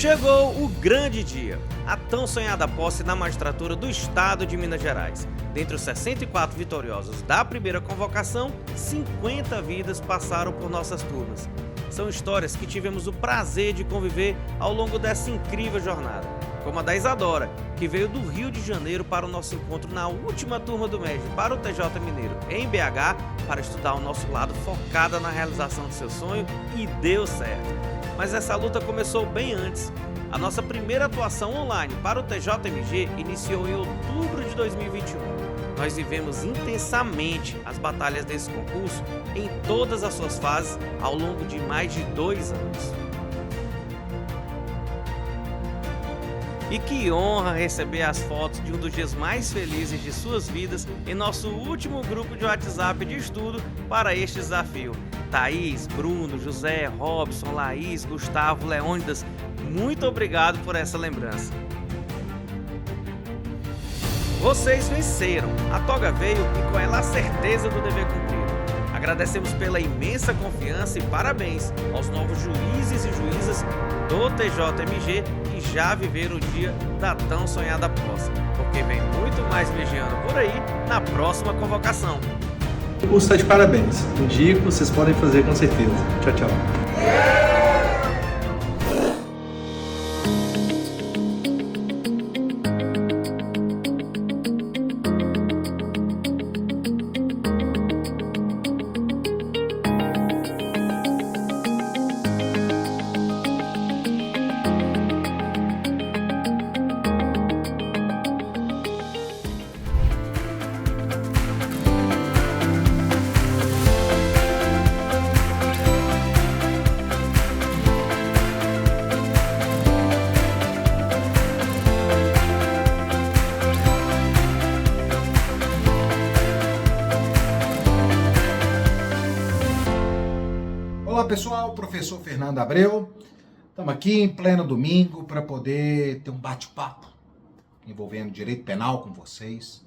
Chegou o grande dia, a tão sonhada posse na magistratura do estado de Minas Gerais. Dentre os 64 vitoriosos da primeira convocação, 50 vidas passaram por nossas turmas. São histórias que tivemos o prazer de conviver ao longo dessa incrível jornada, como a da Isadora, que veio do Rio de Janeiro para o nosso encontro na última turma do MED para o TJ Mineiro, em BH, para estudar o nosso lado focada na realização de seu sonho, e deu certo. Mas essa luta começou bem antes. A nossa primeira atuação online para o TJMG iniciou em outubro de 2021. Nós vivemos intensamente as batalhas desse concurso em todas as suas fases ao longo de mais de 2 anos. E que honra receber as fotos de um dos dias mais felizes de suas vidas em nosso último grupo de WhatsApp de estudo para este desafio. Thaís, Bruno, José, Robson, Laís, Gustavo, Leônidas, muito obrigado por essa lembrança. Vocês venceram, a toga veio e com ela a certeza do dever cumprido. Agradecemos pela imensa confiança e parabéns aos novos juízes e juízas do TJMG que já viveram o dia da tão sonhada posse, porque vem muito mais vigiando por aí na próxima convocação. O curso está de parabéns. Indico, vocês podem fazer com certeza. Tchau, tchau. Olá pessoal, professor Fernando Abreu. Estamos aqui em pleno domingo para poder ter um bate-papo envolvendo direito penal com vocês.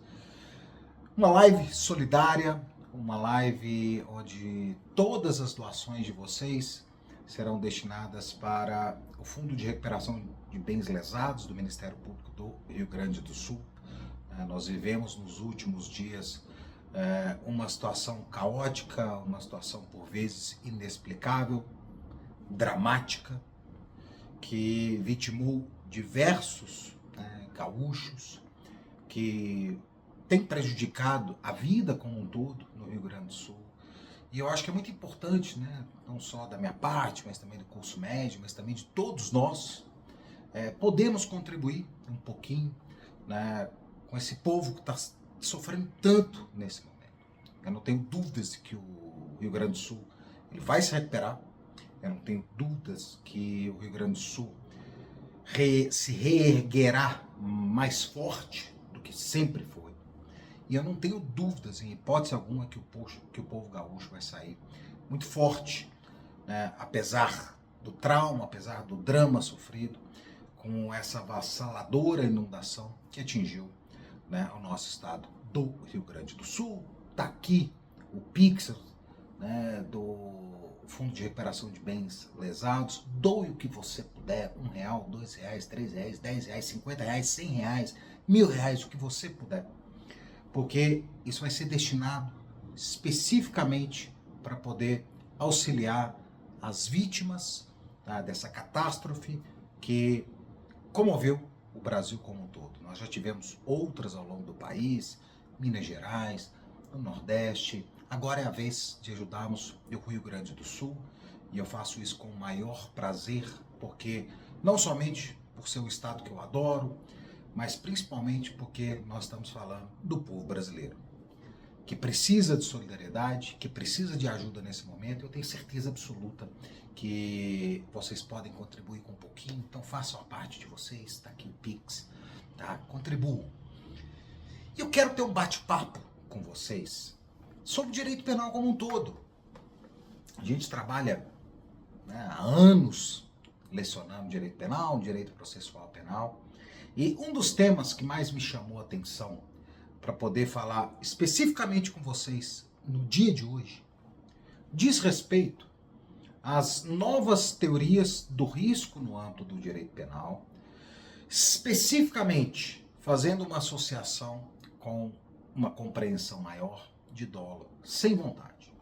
Uma live solidária, uma live onde todas as doações de vocês serão destinadas para o Fundo de Recuperação de Bens Lesados do Ministério Público do Rio Grande do Sul. Nós vivemos nos últimos dias uma situação caótica, uma situação por vezes inexplicável, dramática, que vitimou diversos gaúchos, que tem prejudicado a vida como um todo no Rio Grande do Sul. E eu acho que é muito importante, não só da minha parte, mas também do curso médio, mas também de todos nós, podemos contribuir um pouquinho com esse povo que está sofrendo tanto nesse momento. Eu não tenho dúvidas de que o Rio Grande do Sul ele vai se recuperar. Eu não tenho dúvidas que o Rio Grande do Sul se reerguerá mais forte do que sempre foi. E eu não tenho dúvidas, em hipótese alguma, que o povo gaúcho vai sair muito forte, apesar do trauma, apesar do drama sofrido com essa avassaladora inundação que atingiu o nosso estado do Rio Grande do Sul. Está aqui o Pix do Fundo de Recuperação de Bens Lesados. Doe o que você puder, R$1, R$2, R$3, R$10, R$50, R$100, R$1.000, o que você puder. Porque isso vai ser destinado especificamente para poder auxiliar as vítimas dessa catástrofe que comoveu o Brasil como um todo. Nós já tivemos outras ao longo do país, Minas Gerais, no Nordeste. Agora é a vez de ajudarmos o Rio Grande do Sul, e eu faço isso com o maior prazer, porque não somente por ser um estado que eu adoro, mas principalmente porque nós estamos falando do povo brasileiro, que precisa de solidariedade, que precisa de ajuda nesse momento. Eu tenho certeza absoluta que vocês podem contribuir com um pouquinho, então façam a parte de vocês, está aqui o Pix, contribuam. E eu quero ter um bate-papo com vocês sobre direito penal como um todo. A gente trabalha há anos lecionando direito penal, direito processual penal, e um dos temas que mais me chamou a atenção para poder falar especificamente com vocês no dia de hoje diz respeito as novas teorias do risco no âmbito do direito penal, especificamente fazendo uma associação com uma compreensão maior de dolo sem vontade.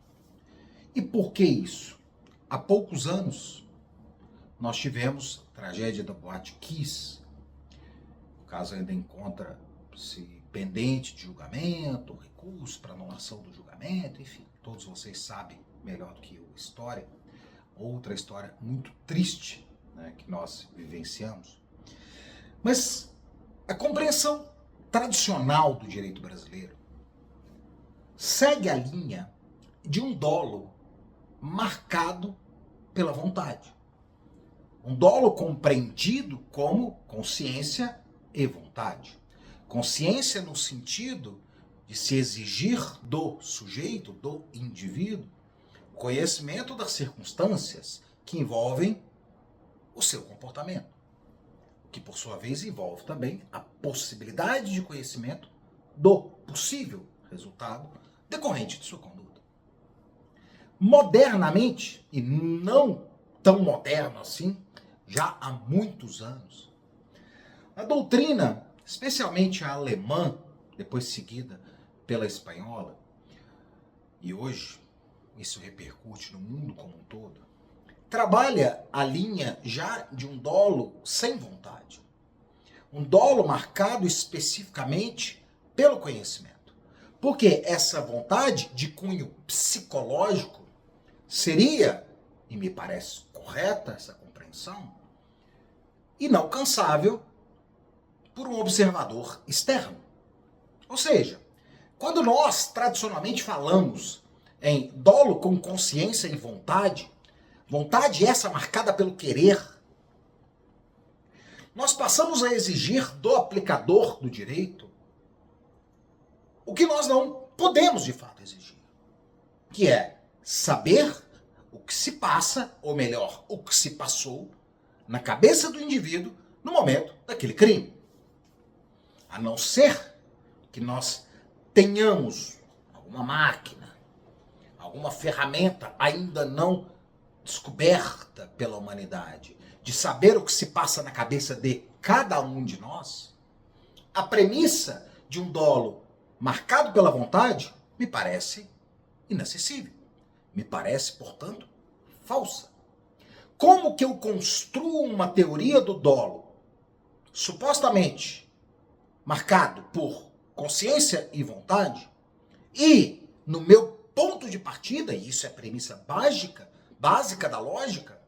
E por que isso? Há poucos anos nós tivemos a tragédia da Boate Kiss. O caso ainda encontra-se pendente de julgamento, recurso para anulação do julgamento, enfim, todos vocês sabem melhor do que eu a história. Outra história muito triste, né, que nós vivenciamos. Mas a compreensão tradicional do direito brasileiro segue a linha de um dolo marcado pela vontade. Um dolo compreendido como consciência e vontade. Consciência no sentido de se exigir do sujeito, do indivíduo, o conhecimento das circunstâncias que envolvem o seu comportamento, que por sua vez envolve também a possibilidade de conhecimento do possível resultado decorrente de sua conduta. Modernamente, e não tão moderno assim, já há muitos anos, a doutrina, especialmente a alemã, depois seguida pela espanhola, e hoje isso repercute no mundo como um todo, trabalha a linha já de um dolo sem vontade. Um dolo marcado especificamente pelo conhecimento. Porque essa vontade de cunho psicológico seria, e me parece correta essa compreensão, inalcançável por um observador externo. Ou seja, quando nós tradicionalmente falamos em dolo com consciência e vontade, vontade essa marcada pelo querer, nós passamos a exigir do aplicador do direito o que nós não podemos de fato exigir, que é saber o que se passa, ou melhor, o que se passou na cabeça do indivíduo no momento daquele crime. A não ser que nós tenhamos alguma máquina, alguma ferramenta ainda não descoberta pela humanidade, de saber o que se passa na cabeça de cada um de nós, a premissa de um dolo marcado pela vontade me parece inacessível. Me parece, portanto, falsa. Como que eu construo uma teoria do dolo supostamente marcado por consciência e vontade e, no meu ponto de partida, e isso é premissa básica da lógica,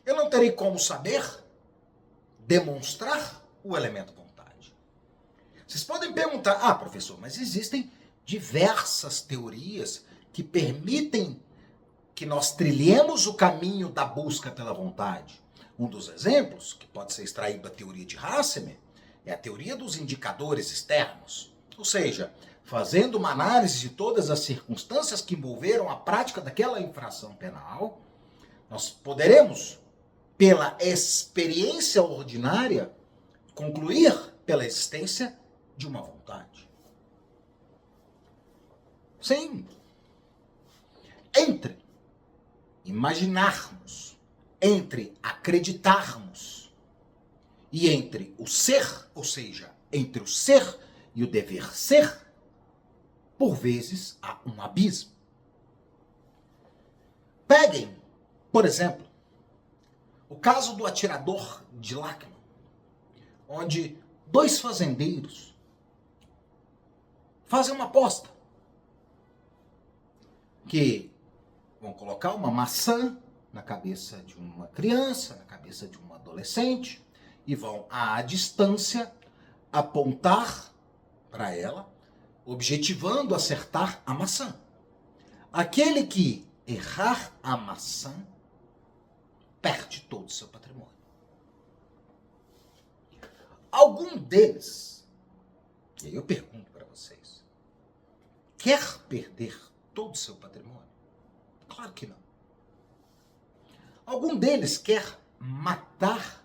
eu não terei como saber demonstrar o elemento vontade. Vocês podem perguntar, professor, mas existem diversas teorias que permitem que nós trilhemos o caminho da busca pela vontade. Um dos exemplos, que pode ser extraído da teoria de Hassemer, é a teoria dos indicadores externos. Ou seja, fazendo uma análise de todas as circunstâncias que envolveram a prática daquela infração penal, nós poderemos, pela experiência ordinária, concluir pela existência de uma vontade. Sim. Entre imaginarmos, entre acreditarmos e entre o ser, ou seja, entre o ser e o dever ser, por vezes há um abismo. Peguem, por exemplo, o caso do atirador de Lackman, onde dois fazendeiros fazem uma aposta que vão colocar uma maçã na cabeça de uma criança, na cabeça de um adolescente, e vão, à distância, apontar para ela, objetivando acertar a maçã. Aquele que errar a maçã perde todo o seu patrimônio. Algum deles, e aí eu pergunto para vocês, quer perder todo o seu patrimônio? Claro que não. Algum deles quer matar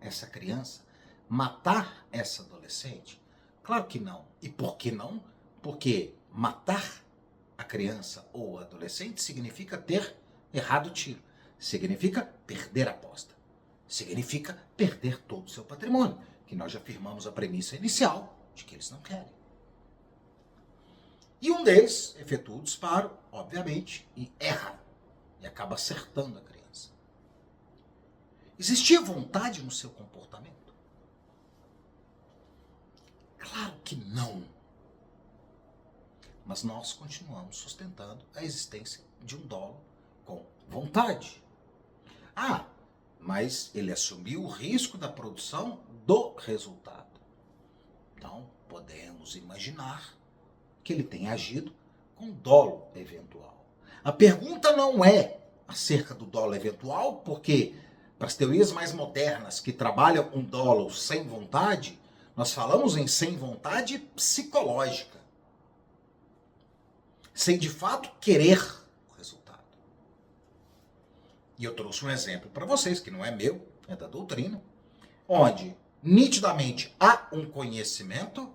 essa criança? Matar essa adolescente? Claro que não. E por que não? Porque matar a criança ou o adolescente significa ter errado o tiro. significa perder a aposta. Significa perder todo o seu patrimônio, que nós já firmamos a premissa inicial de que eles não querem. E um deles efetua o disparo, obviamente, e erra, e acaba acertando a criança. Existia vontade no seu comportamento? Claro que não. Mas nós continuamos sustentando a existência de um dolo com vontade. Ah, mas ele assumiu o risco da produção do resultado. Então, podemos imaginar que ele tenha agido com dolo eventual. A pergunta não é acerca do dolo eventual, porque para as teorias mais modernas que trabalham um dolo sem vontade, nós falamos em sem vontade psicológica. Sem de fato querer o resultado. E eu trouxe um exemplo para vocês, que não é meu, é da doutrina, onde nitidamente há um conhecimento,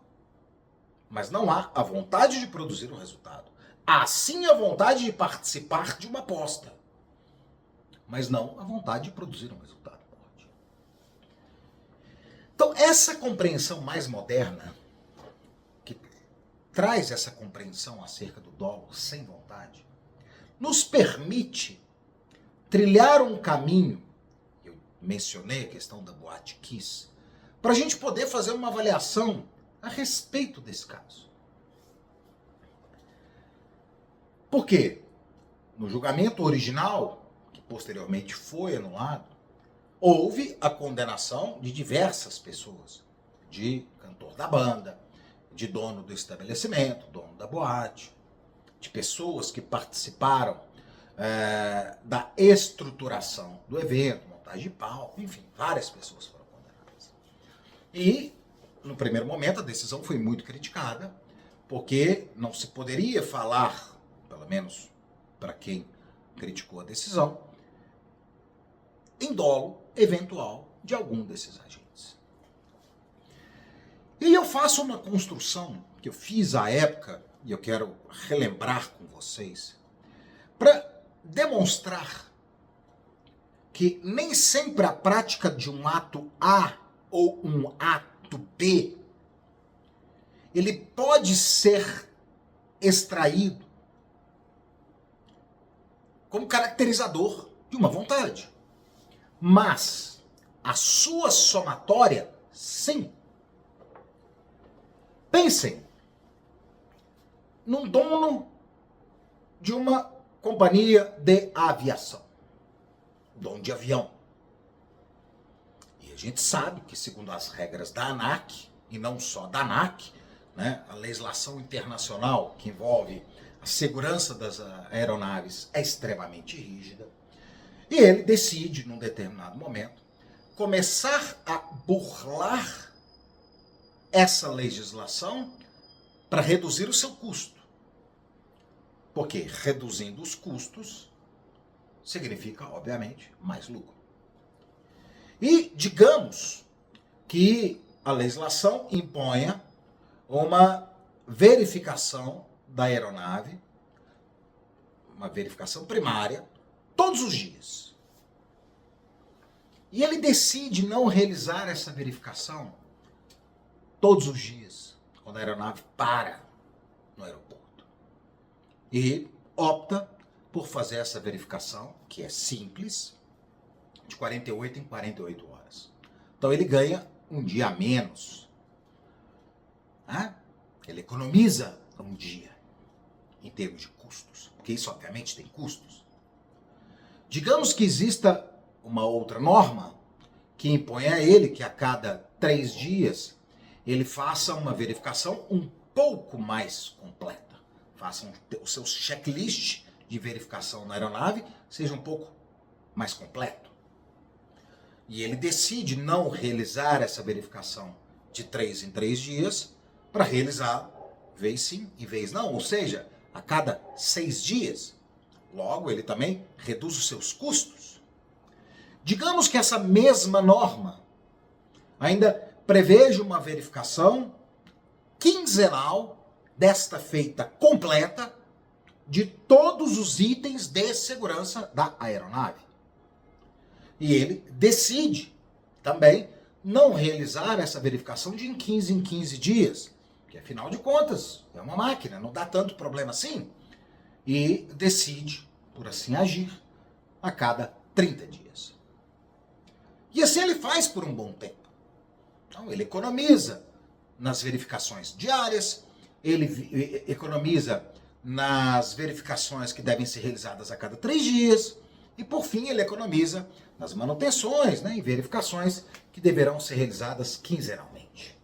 mas não há a vontade de produzir o resultado. Há sim a vontade de participar de uma aposta, mas não a vontade de produzir um resultado. Então, essa compreensão mais moderna, que traz essa compreensão acerca do dolo sem vontade, nos permite trilhar um caminho, eu mencionei a questão da Boate Kiss, para a gente poder fazer uma avaliação a respeito desse caso. Por quê? No julgamento original, que posteriormente foi anulado, houve a condenação de diversas pessoas, de cantor da banda, de dono do estabelecimento, dono da boate, de pessoas que participaram da estruturação do evento, montagem de palco, enfim, várias pessoas foram condenadas. E, no primeiro momento, a decisão foi muito criticada, porque não se poderia falar, pelo menos para quem criticou a decisão, em dolo eventual de algum desses agentes. E eu faço uma construção que eu fiz à época, e eu quero relembrar com vocês, para demonstrar que nem sempre a prática de um ato A ou um ato B, ele pode ser extraído como caracterizador de uma vontade. Mas a sua somatória, sim. Pensem num dono de uma companhia de aviação, dono de avião. E a gente sabe que, segundo as regras da ANAC, e não só da ANAC, né, a legislação internacional que envolve a segurança das aeronaves é extremamente rígida. E ele decide, num determinado momento, começar a burlar essa legislação para reduzir o seu custo. Porque reduzindo os custos significa, obviamente, mais lucro. E digamos que a legislação imponha uma verificação da aeronave, uma verificação primária, todos os dias. E ele decide não realizar essa verificação todos os dias, quando a aeronave para no aeroporto. E opta por fazer essa verificação, que é simples, de 48 em 48 horas. Então ele ganha um dia a menos. Né? Ele economiza um dia em termos de custos, porque isso obviamente tem custos. Digamos que exista uma outra norma que impõe a ele que a cada 3 dias ele faça uma verificação um pouco mais completa. Faça o seu checklist de verificação na aeronave seja um pouco mais completo. E ele decide não realizar essa verificação de 3 em 3 dias para realizar vez sim e vez não, ou seja, a cada 6 dias. Logo, ele também reduz os seus custos. Digamos que essa mesma norma ainda preveja uma verificação quinzenal desta feita completa de todos os itens de segurança da aeronave. E ele decide também não realizar essa verificação de em 15 dias, que afinal de contas é uma máquina, não dá tanto problema assim, e decide, por assim agir, a cada 30 dias. E assim ele faz por um bom tempo. Então ele economiza nas verificações diárias, ele economiza nas verificações que devem ser realizadas a cada 3 dias, e por fim ele economiza nas manutenções, né, e verificações que deverão ser realizadas quinzenalmente.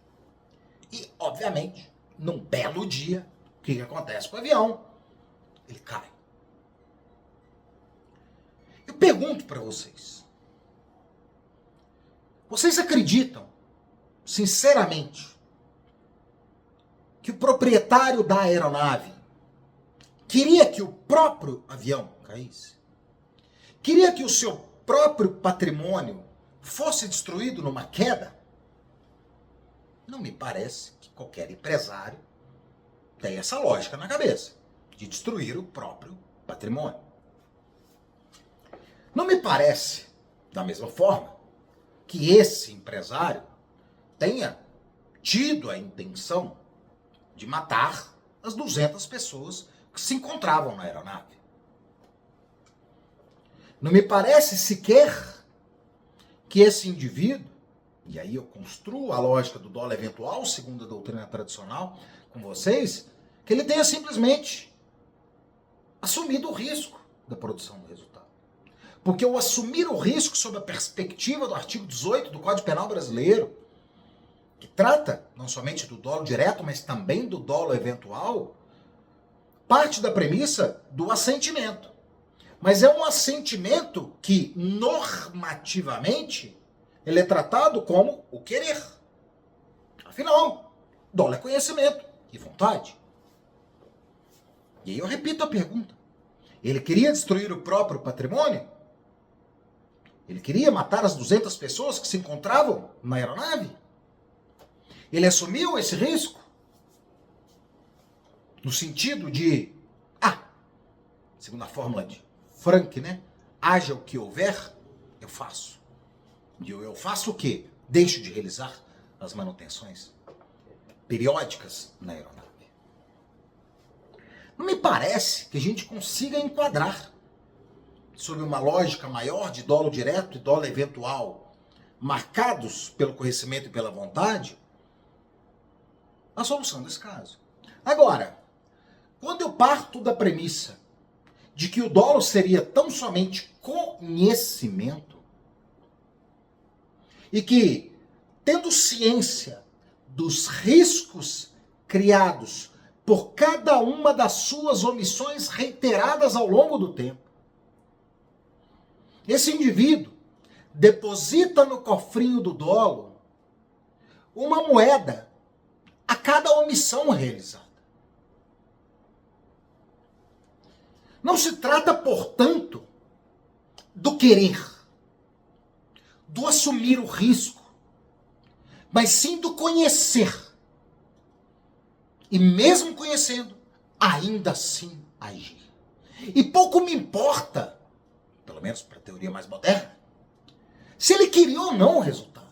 E, obviamente, num belo dia, o que acontece com o avião? Ele cai. Eu pergunto para vocês, vocês acreditam, sinceramente, que o proprietário da aeronave queria que o próprio avião caísse? Queria que o seu próprio patrimônio fosse destruído numa queda? Não me parece que qualquer empresário tenha essa lógica na cabeça, de destruir o próprio patrimônio. Não me parece, da mesma forma, que esse empresário tenha tido a intenção de matar as 200 pessoas que se encontravam na aeronave. Não me parece sequer que esse indivíduo, e aí eu construo a lógica do dolo eventual, segundo a doutrina tradicional, com vocês, que ele tenha simplesmente assumido o risco da produção do resultado. Porque o assumir o risco sob a perspectiva do artigo 18 do Código Penal brasileiro, que trata não somente do dolo direto, mas também do dolo eventual, parte da premissa do assentimento. Mas é um assentimento que, normativamente, ele é tratado como o querer. Afinal, dolo é conhecimento e vontade. E aí eu repito a pergunta. Ele queria destruir o próprio patrimônio? Ele queria matar as 200 pessoas que se encontravam na aeronave? Ele assumiu esse risco? No sentido de, segundo a fórmula de Frank, né? Haja o que houver, eu faço. E eu faço o quê? Deixo de realizar as manutenções periódicas na aeronave. Não me parece que a gente consiga enquadrar, sob uma lógica maior de dolo direto e dolo eventual, marcados pelo conhecimento e pela vontade, a solução desse caso. Agora, quando eu parto da premissa de que o dolo seria tão somente conhecimento, e que, tendo ciência dos riscos criados por cada uma das suas omissões reiteradas ao longo do tempo, esse indivíduo deposita no cofrinho do dolo uma moeda a cada omissão realizada. Não se trata, portanto, do querer, do assumir o risco, mas sim do conhecer. E mesmo conhecendo, ainda assim agir. E pouco me importa, pelo menos para a teoria mais moderna, se ele queria ou não o resultado.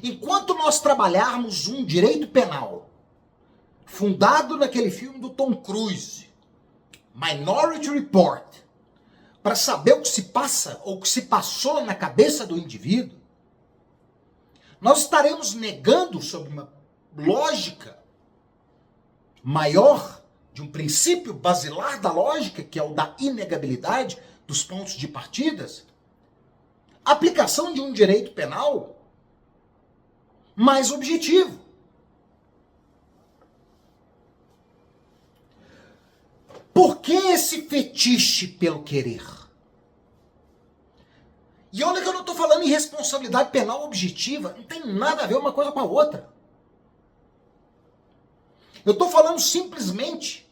Enquanto nós trabalharmos um direito penal fundado naquele filme do Tom Cruise, Minority Report, para saber o que se passa ou o que se passou na cabeça do indivíduo, nós estaremos negando, sob uma lógica maior, de um princípio basilar da lógica, que é o da inegabilidade dos pontos de partidas, a aplicação de um direito penal mais objetivo. Por que esse fetiche pelo querer? E olha que eu não estou falando em responsabilidade penal objetiva, não tem nada a ver uma coisa com a outra. Eu estou falando simplesmente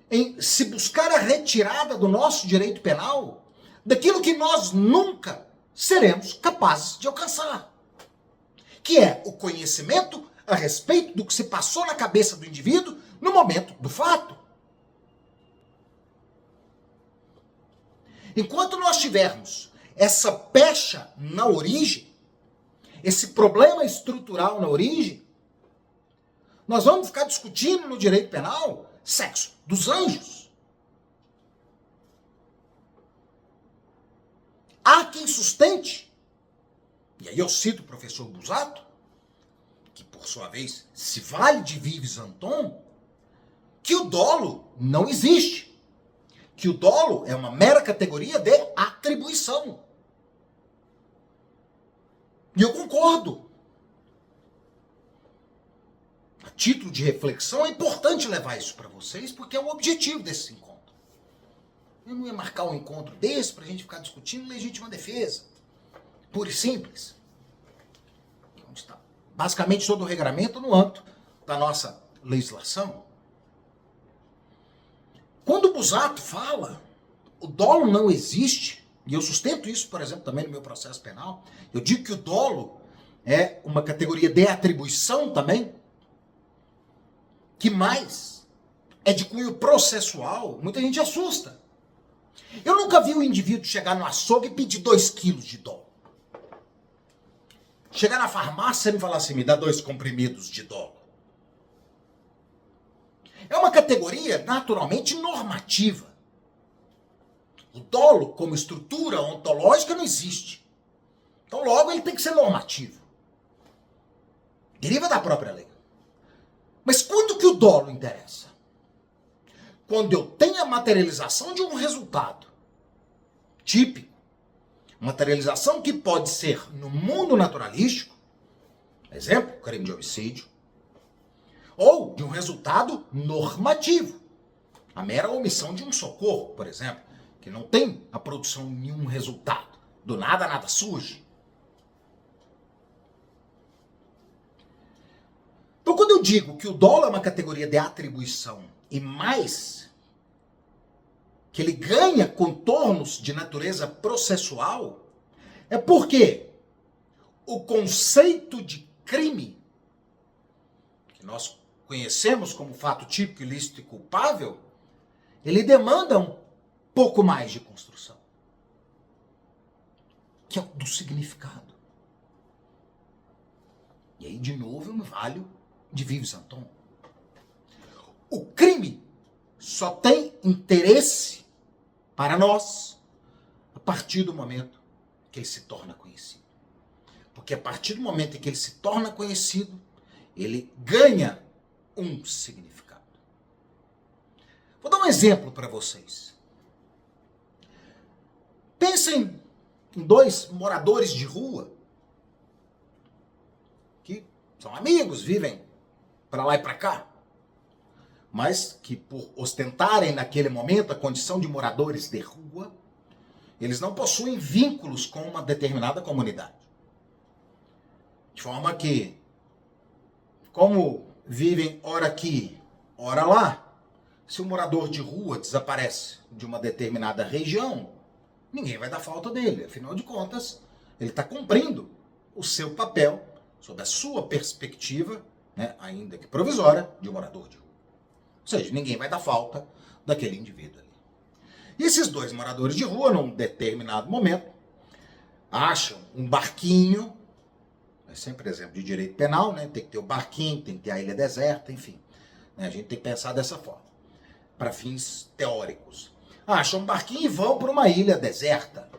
em se buscar a retirada do nosso direito penal daquilo que nós nunca seremos capazes de alcançar, que é o conhecimento a respeito do que se passou na cabeça do indivíduo no momento do fato. Enquanto nós tivermos essa pecha na origem, esse problema estrutural na origem, nós vamos ficar discutindo no direito penal sexo dos anjos. Há quem sustente, e aí eu cito o professor Busato, que por sua vez se vale de Vives Anton, que o dolo não existe. Que o dolo é uma mera categoria de atribuição. E eu concordo. A título de reflexão, é importante levar isso para vocês, porque é o objetivo desse encontro. Eu não ia marcar um encontro desse para a gente ficar discutindo legítima defesa. Pura e simples. Onde está basicamente todo o regramento no âmbito da nossa legislação. Quando o Busato fala, o dolo não existe, e eu sustento isso, por exemplo, também no meu processo penal, eu digo que o dolo é uma categoria de atribuição também, que mais é de cunho processual, muita gente assusta. Eu nunca vi o indivíduo chegar no açougue e pedir 2 quilos de dolo. Chegar na farmácia e falar assim, me dá 2 comprimidos de dolo. É uma categoria naturalmente normativa. O dolo, como estrutura ontológica, não existe. Então, logo, ele tem que ser normativo. Deriva da própria lei. Mas quando que o dolo interessa? Quando eu tenho a materialização de um resultado típico. Materialização que pode ser no mundo naturalístico, exemplo, crime de homicídio, ou de um resultado normativo. A mera omissão de um socorro, por exemplo, que não tem a produção de nenhum resultado. Do nada, nada surge. Então, quando eu digo que o dolo é uma categoria de atribuição e mais, que ele ganha contornos de natureza processual, é porque o conceito de crime, que nós conhecemos como fato típico, ilícito e culpável, ele demanda um pouco mais de construção, que é o do significado. E aí, de novo, eu me valho de Vives Anton. O crime só tem interesse para nós a partir do momento que ele se torna conhecido. Porque a partir do momento em que ele se torna conhecido, ele ganha um significado. Vou dar um exemplo para vocês. Pensem em 2 moradores de rua que são amigos, vivem para lá e para cá, mas que por ostentarem naquele momento a condição de moradores de rua, eles não possuem vínculos com uma determinada comunidade. De forma que, como vivem ora aqui, ora lá, se o morador de rua desaparece de uma determinada região, ninguém vai dar falta dele. Afinal de contas, ele está cumprindo o seu papel, sob a sua perspectiva, né, ainda que provisória, de morador de rua. Ou seja, ninguém vai dar falta daquele indivíduo ali. E esses 2 moradores de rua, num determinado momento, acham um barquinho, é sempre exemplo de direito penal, né? Tem que ter o barquinho, tem que ter a ilha deserta, enfim. Né? A gente tem que pensar dessa forma, para fins teóricos. Acham um barquinho e vão para uma ilha deserta.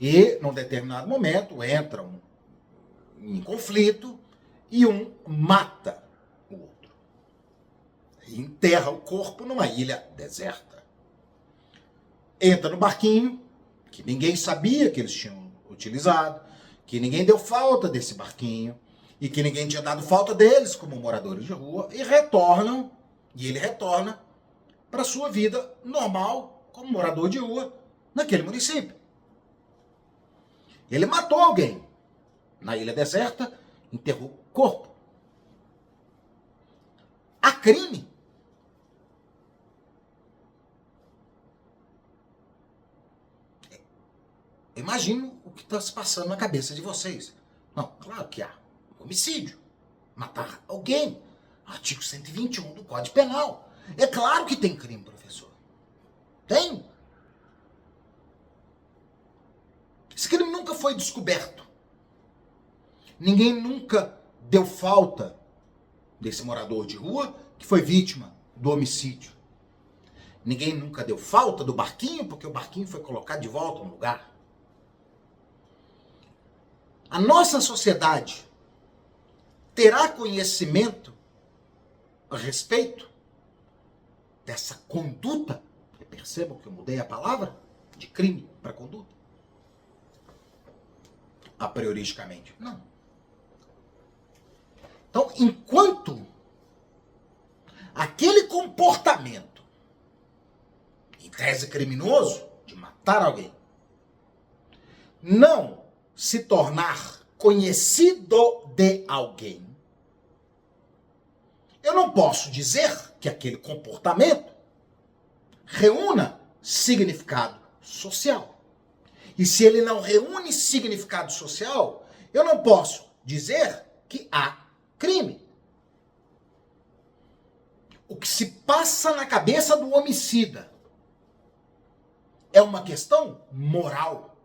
E, num determinado momento, entram em conflito e um mata o outro. E enterra o corpo numa ilha deserta. Entra no barquinho, que ninguém sabia que eles tinham utilizado, que ninguém deu falta desse barquinho, e que ninguém tinha dado falta deles como moradores de rua, e retornam, e ele retorna para sua vida normal como morador de rua naquele município. Ele matou alguém na ilha deserta, enterrou o corpo. Há crime. Imagino o que está se passando na cabeça de vocês. Não, claro que há homicídio, matar alguém, artigo 121 do Código Penal. É claro que tem crime, professor. Tem. Esse crime nunca foi descoberto. Ninguém nunca deu falta desse morador de rua que foi vítima do homicídio. Ninguém nunca deu falta do barquinho, porque o barquinho foi colocado de volta no lugar. A nossa sociedade terá conhecimento a respeito dessa conduta? Percebam que eu mudei a palavra de crime para conduta? A prioristicamente, não. Então, enquanto aquele comportamento, em tese criminoso, de matar alguém, não se tornar conhecido de alguém, eu não posso dizer que aquele comportamento reúna significado social. E se ele não reúne significado social, eu não posso dizer que há crime. O que se passa na cabeça do homicida é uma questão moral.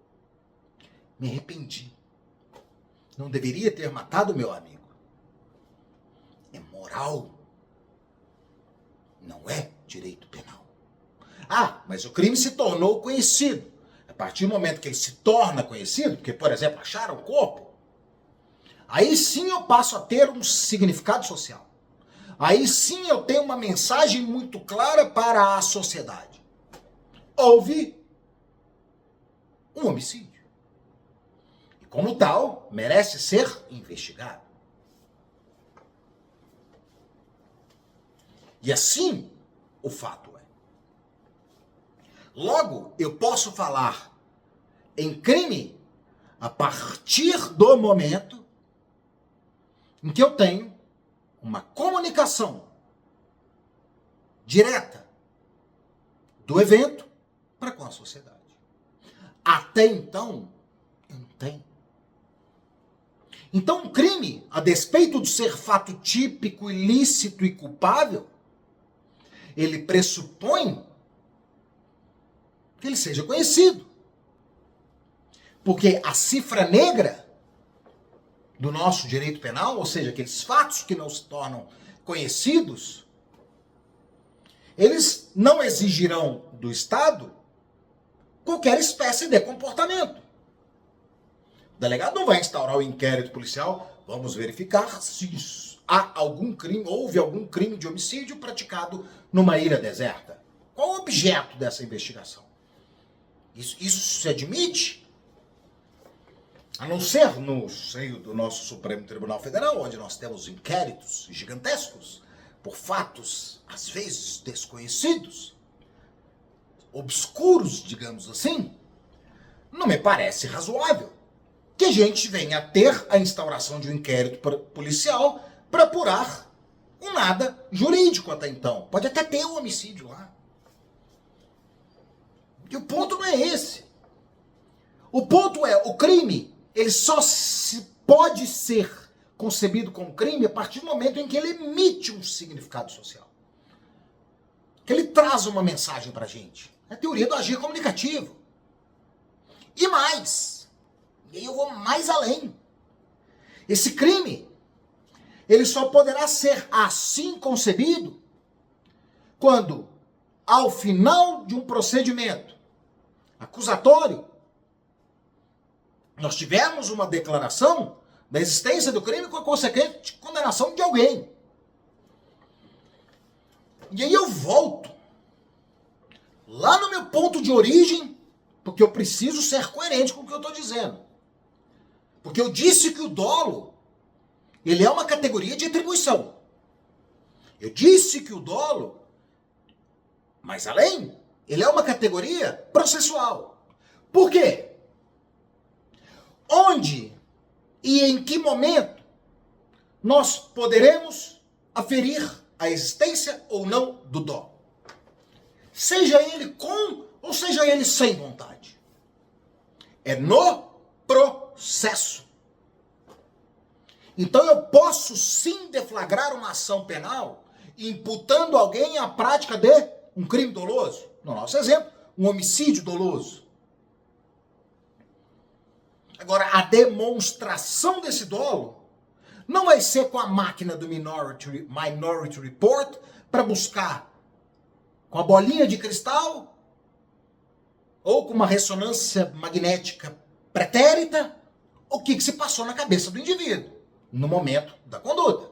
Me arrependi. Não deveria ter matado meu amigo. É moral. Não é direito penal. Ah, mas o crime se tornou conhecido. A partir do momento que ele se torna conhecido, porque, por exemplo, acharam o corpo, aí sim eu passo a ter um significado social. Aí sim eu tenho uma mensagem muito clara para a sociedade. Houve um homicídio. E como tal, merece ser investigado. E assim o fato é. Logo, eu posso falar em crime a partir do momento em que eu tenho uma comunicação direta do evento para com a sociedade. Até então, eu não tenho. Então, um crime, a despeito de ser fato típico, ilícito e culpável, ele pressupõe que ele seja conhecido. Porque a cifra negra do nosso direito penal, ou seja, aqueles fatos que não se tornam conhecidos, eles não exigirão do Estado qualquer espécie de comportamento. O delegado não vai instaurar o inquérito policial, vamos verificar se há algum crime, houve algum crime de homicídio praticado numa ilha deserta. Qual o objeto dessa investigação? Isso se admite? A não ser no seio do nosso Supremo Tribunal Federal, onde nós temos inquéritos gigantescos por fatos, às vezes, desconhecidos, obscuros, digamos assim, não me parece razoável que a gente venha a ter a instauração de um inquérito policial para apurar um nada jurídico até então. Pode até ter um homicídio lá. E o ponto não é esse. O ponto é, o crime, ele só pode ser concebido como crime a partir do momento em que ele emite um significado social. Que ele traz uma mensagem pra gente. É a teoria do agir comunicativo. E mais, e aí eu vou mais além. Esse crime, ele só poderá ser assim concebido quando, ao final de um procedimento acusatório, nós tivermos uma declaração da existência do crime com a consequente condenação de alguém. E aí eu volto lá no meu ponto de origem, porque eu preciso ser coerente com o que eu estou dizendo. Porque eu disse que o dolo, ele é uma categoria de atribuição. Eu disse que o dolo, mais além, ele é uma categoria processual. Por quê? Onde e em que momento nós poderemos aferir a existência ou não do dolo? Seja ele com ou seja ele sem vontade. É no processo. Então eu posso sim deflagrar uma ação penal imputando alguém à prática de um crime doloso. No nosso exemplo, um homicídio doloso. Agora, a demonstração desse dolo não vai ser com a máquina do Minority Report para buscar com a bolinha de cristal ou com uma ressonância magnética pretérita o que se passou na cabeça do indivíduo no momento da conduta.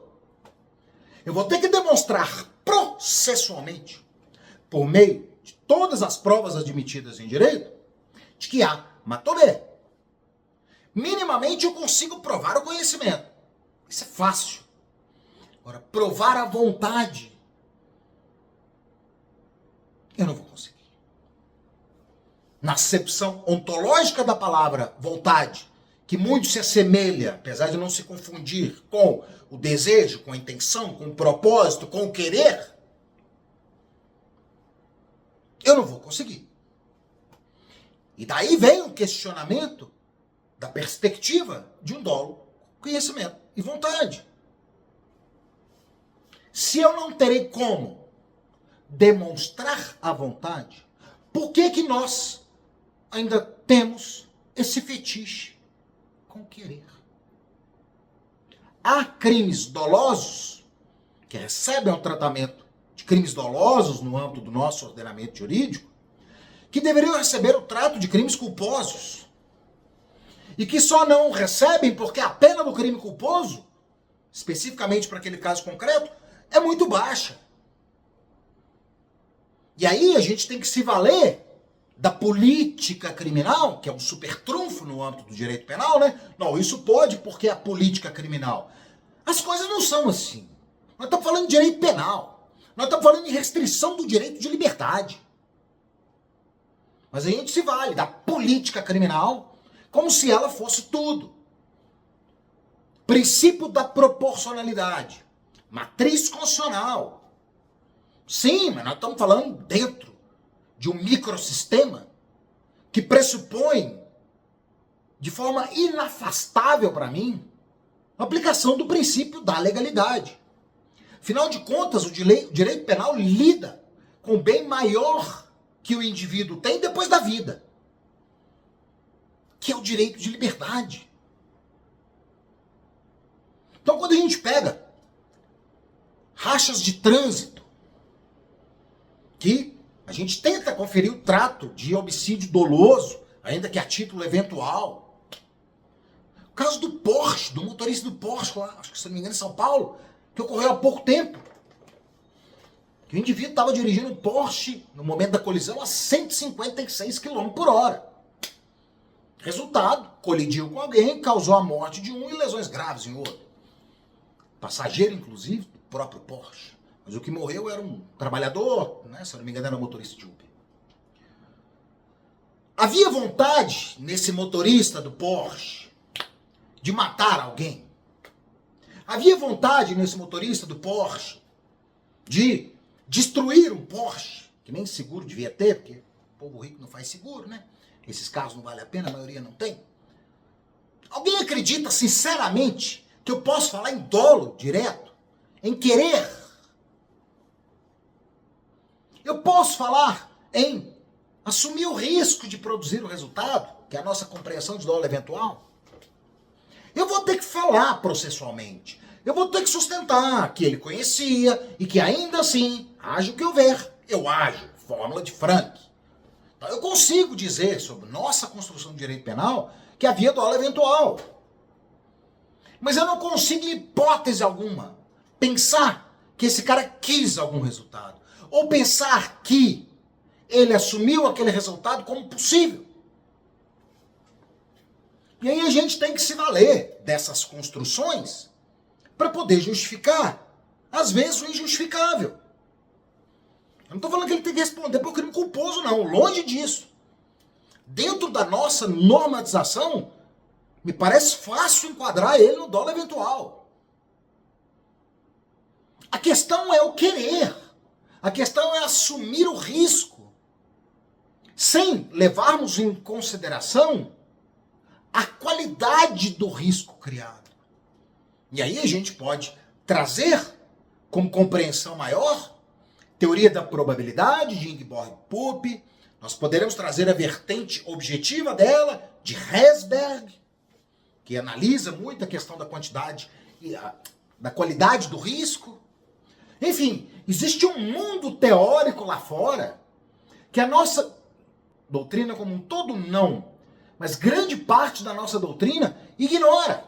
Eu vou ter que demonstrar processualmente, por meio de todas as provas admitidas em direito, de que A matou B. Minimamente eu consigo provar o conhecimento. Isso é fácil. Agora, provar a vontade, eu não vou conseguir. Na acepção ontológica da palavra vontade, que muito se assemelha, apesar de não se confundir, com o desejo, com a intenção, com o propósito, com o querer, eu não vou conseguir. E daí vem o questionamento da perspectiva de um dolo, conhecimento e vontade. Se eu não terei como demonstrar a vontade, por que nós ainda temos esse fetiche com o querer? Há crimes dolosos que recebem um tratamento de crimes dolosos no âmbito do nosso ordenamento jurídico, que deveriam receber o trato de crimes culposos e que só não recebem porque a pena do crime culposo, especificamente para aquele caso concreto, é muito baixa. E aí a gente tem que se valer da política criminal, que é um super trunfo no âmbito do direito penal, né? Não, isso pode porque é a política criminal. As coisas não são assim. Nós estamos falando de direito penal. Nós estamos falando de restrição do direito de liberdade. Mas a gente se vale da política criminal como se ela fosse tudo. Princípio da proporcionalidade. Matriz constitucional. Sim, mas nós estamos falando dentro de um microsistema que pressupõe, de forma inafastável para mim, a aplicação do princípio da legalidade. Afinal de contas, o direito penal lida com o bem maior que o indivíduo tem depois da vida, que é o direito de liberdade. Então, quando a gente pega rachas de trânsito, que a gente tenta conferir o trato de homicídio doloso, ainda que a título eventual. O caso do Porsche, do motorista do Porsche, lá, acho que se não me engano em São Paulo, que ocorreu há pouco tempo. Que o indivíduo estava dirigindo um Porsche, no momento da colisão, a 156 km por hora. Resultado, colidiu com alguém, causou a morte de um e lesões graves em outro. Passageiro, inclusive, do próprio Porsche. Mas o que morreu era um trabalhador, né? Se eu não me engano, era um motorista de Uber. Havia vontade nesse motorista do Porsche de matar alguém. Havia vontade nesse motorista do Porsche de destruir um Porsche, que nem seguro devia ter, porque o povo rico não faz seguro, né? Esses carros não valem a pena, a maioria não tem. Alguém acredita sinceramente que eu posso falar em dolo direto, em querer? Eu posso falar em assumir o risco de produzir o resultado, que é a nossa compreensão de dolo eventual? Eu vou ter que falar processualmente. Eu vou ter que sustentar que ele conhecia e que ainda assim, haja o que houver, eu ajo. Fórmula de Frank. Então, eu consigo dizer sobre nossa construção de direito penal que havia dolo eventual. Mas eu não consigo, em hipótese alguma, pensar que esse cara quis algum resultado. Ou pensar que ele assumiu aquele resultado como possível. E aí a gente tem que se valer dessas construções para poder justificar, às vezes, o injustificável. Eu não estou falando que ele tem que responder por crime culposo, não. Longe disso. Dentro da nossa normatização, me parece fácil enquadrar ele no dolo eventual. A questão é o querer. A questão é assumir o risco, sem levarmos em consideração a qualidade do risco criado. E aí a gente pode trazer, como compreensão maior, teoria da probabilidade de Ingeborg-Puppe, nós poderemos trazer a vertente objetiva dela, de Herzberg, que analisa muito a questão da quantidade e da qualidade do risco. Enfim, existe um mundo teórico lá fora que a nossa doutrina como um todo não, mas grande parte da nossa doutrina ignora.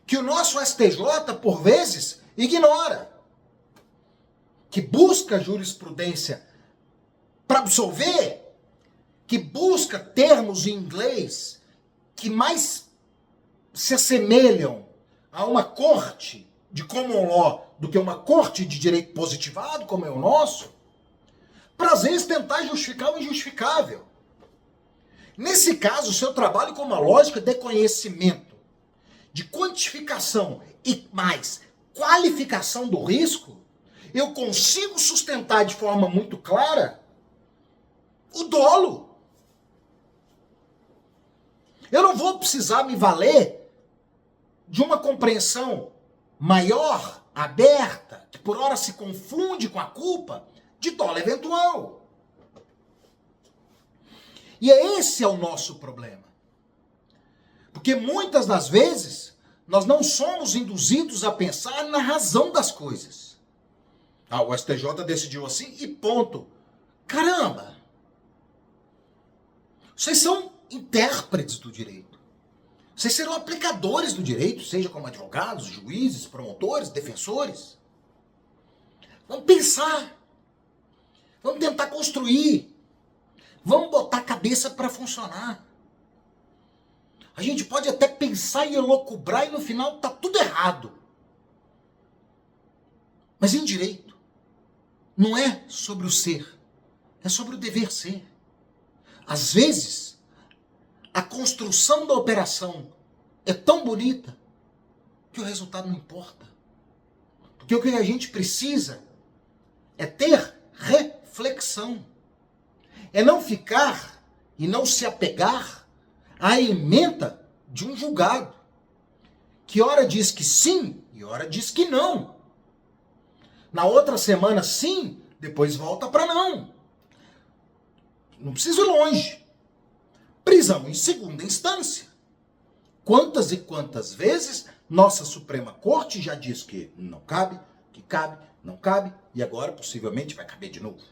Que o nosso STJ, por vezes, ignora. Que busca jurisprudência para absolver, que busca termos em inglês que mais se assemelham a uma corte de common law do que uma corte de direito positivado, como é o nosso, para às vezes tentar justificar o injustificável. Nesse caso, o seu trabalho com uma lógica de conhecimento, de quantificação e mais qualificação do risco, eu consigo sustentar de forma muito clara o dolo. Eu não vou precisar me valer de uma compreensão maior, aberta, que por hora se confunde com a culpa, de dolo eventual. E esse é o nosso problema. Porque muitas das vezes nós não somos induzidos a pensar na razão das coisas. O STJ decidiu assim e ponto. Caramba! Vocês são intérpretes do direito. Vocês serão aplicadores do direito, seja como advogados, juízes, promotores, defensores. Vamos pensar. Vamos tentar construir. Vamos botar a cabeça para funcionar. A gente pode até pensar e elocubrar e no final tá tudo errado. Mas em direito, não é sobre o ser, é sobre o dever ser. Às vezes, a construção da operação é tão bonita que o resultado não importa. Porque o que a gente precisa é ter reflexão. É não ficar e não se apegar à ementa de um julgado, que ora diz que sim e ora diz que não. Na outra semana sim, depois volta para não. Não preciso ir longe. Prisão em segunda instância. Quantas e quantas vezes nossa Suprema Corte já diz que não cabe, que cabe, não cabe, e agora possivelmente vai caber de novo.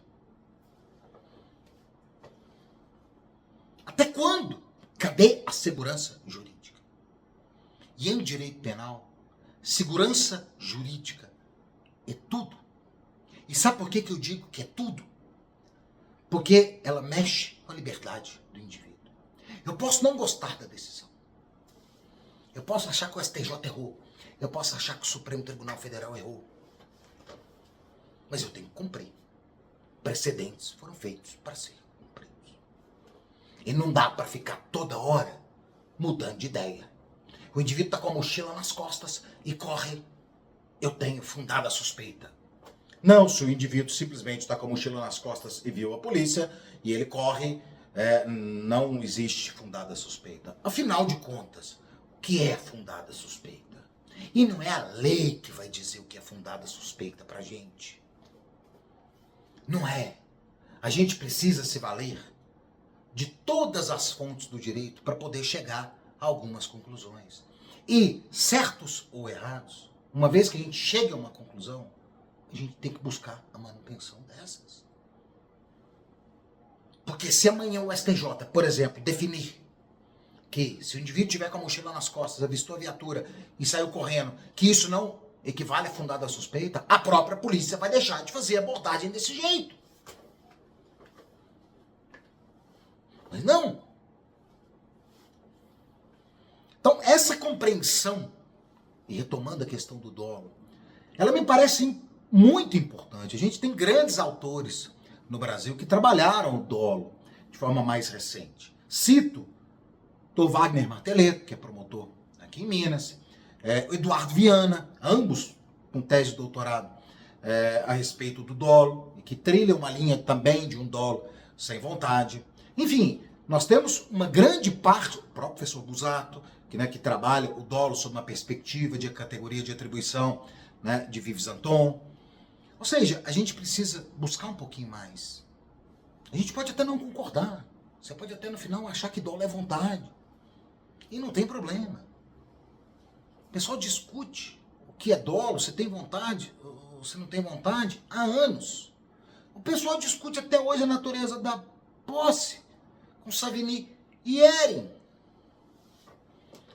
Até quando? Cadê a segurança jurídica? E em direito penal, segurança jurídica é tudo. E sabe por que eu digo que é tudo? Porque ela mexe com a liberdade do indivíduo. Eu posso não gostar da decisão. Eu posso achar que o STJ errou. Eu posso achar que o Supremo Tribunal Federal errou. Mas eu tenho que cumprir. Precedentes foram feitos para ser cumpridos. E não dá para ficar toda hora mudando de ideia. O indivíduo está com a mochila nas costas e corre. Eu tenho fundada suspeita. Não, se o indivíduo simplesmente está com a mochila nas costas e viu a polícia e ele corre, não existe fundada suspeita. Afinal de contas, o que é fundada suspeita? E não é a lei que vai dizer o que é fundada suspeita pra gente. Não é. A gente precisa se valer de todas as fontes do direito para poder chegar a algumas conclusões. E, certos ou errados, uma vez que a gente chegue a uma conclusão, a gente tem que buscar a manutenção dessas. Porque se amanhã o STJ, por exemplo, definir que se o indivíduo tiver com a mochila nas costas, avistou a viatura e saiu correndo, que isso não equivale a fundada suspeita, a própria polícia vai deixar de fazer abordagem desse jeito. Mas não. Então, essa compreensão, e retomando a questão do dolo, ela me parece muito importante. A gente tem grandes autores no Brasil que trabalharam o dolo de forma mais recente. Cito o Wagner Marteletto, que é promotor aqui em Minas, o Eduardo Viana, ambos com tese de doutorado a respeito do dolo, e que trilha uma linha também de um dolo sem vontade. Enfim, nós temos uma grande parte, o próprio professor Busato, que trabalha o dolo sob uma perspectiva de categoria de atribuição, de Vives Anton. Ou seja, a gente precisa buscar um pouquinho mais. A gente pode até não concordar. Você pode até no final achar que dolo é vontade. E não tem problema. pessoal discute o que é dolo, se tem vontade ou se não tem vontade, há anos. O pessoal discute até hoje a natureza da posse, com Savigny e Hering.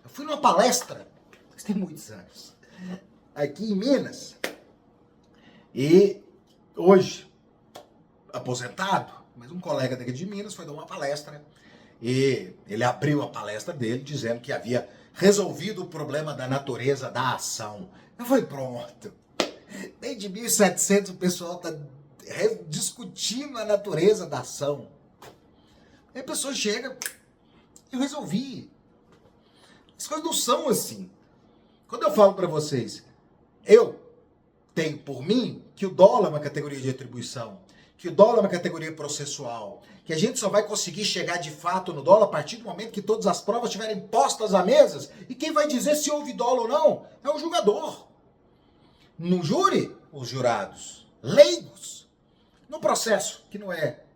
Eu fui numa palestra, mas tem muitos anos, aqui em Minas, e hoje, aposentado, mas um colega daqui de Minas foi dar uma palestra, e ele abriu a palestra dele dizendo que havia resolvido o problema da natureza da ação. Eu falei, pronto, desde 1700 o pessoal está discutindo a natureza da ação. Aí a pessoa chega, eu resolvi. As coisas não são assim. Quando eu falo para vocês, eu tenho por mim que o dolo é uma categoria de atribuição, que o dolo é uma categoria processual, que a gente só vai conseguir chegar de fato no dolo a partir do momento que todas as provas estiverem postas à mesa, e quem vai dizer se houve dolo ou não é o julgador. No júri, os jurados, leigos. No processo, que não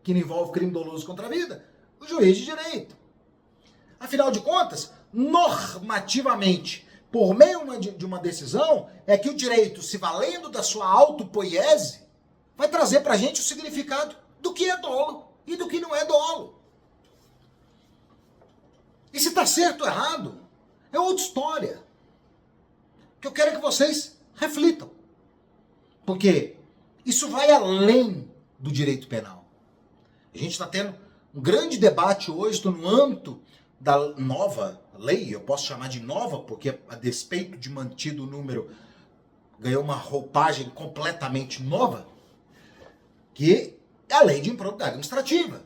envolve crime doloso contra a vida, o juiz de direito. Afinal de contas, normativamente, por meio de uma decisão, é que o direito, se valendo da sua autopoiese, vai trazer pra gente o significado do que é dolo e do que não é dolo. E se tá certo ou errado, é outra história. Que eu quero que vocês reflitam. Porque isso vai além do direito penal. A gente está tendo um grande debate hoje, estou no âmbito da nova lei, eu posso chamar de nova, porque a despeito de mantido o número, ganhou uma roupagem completamente nova, que é a lei de improbidade administrativa.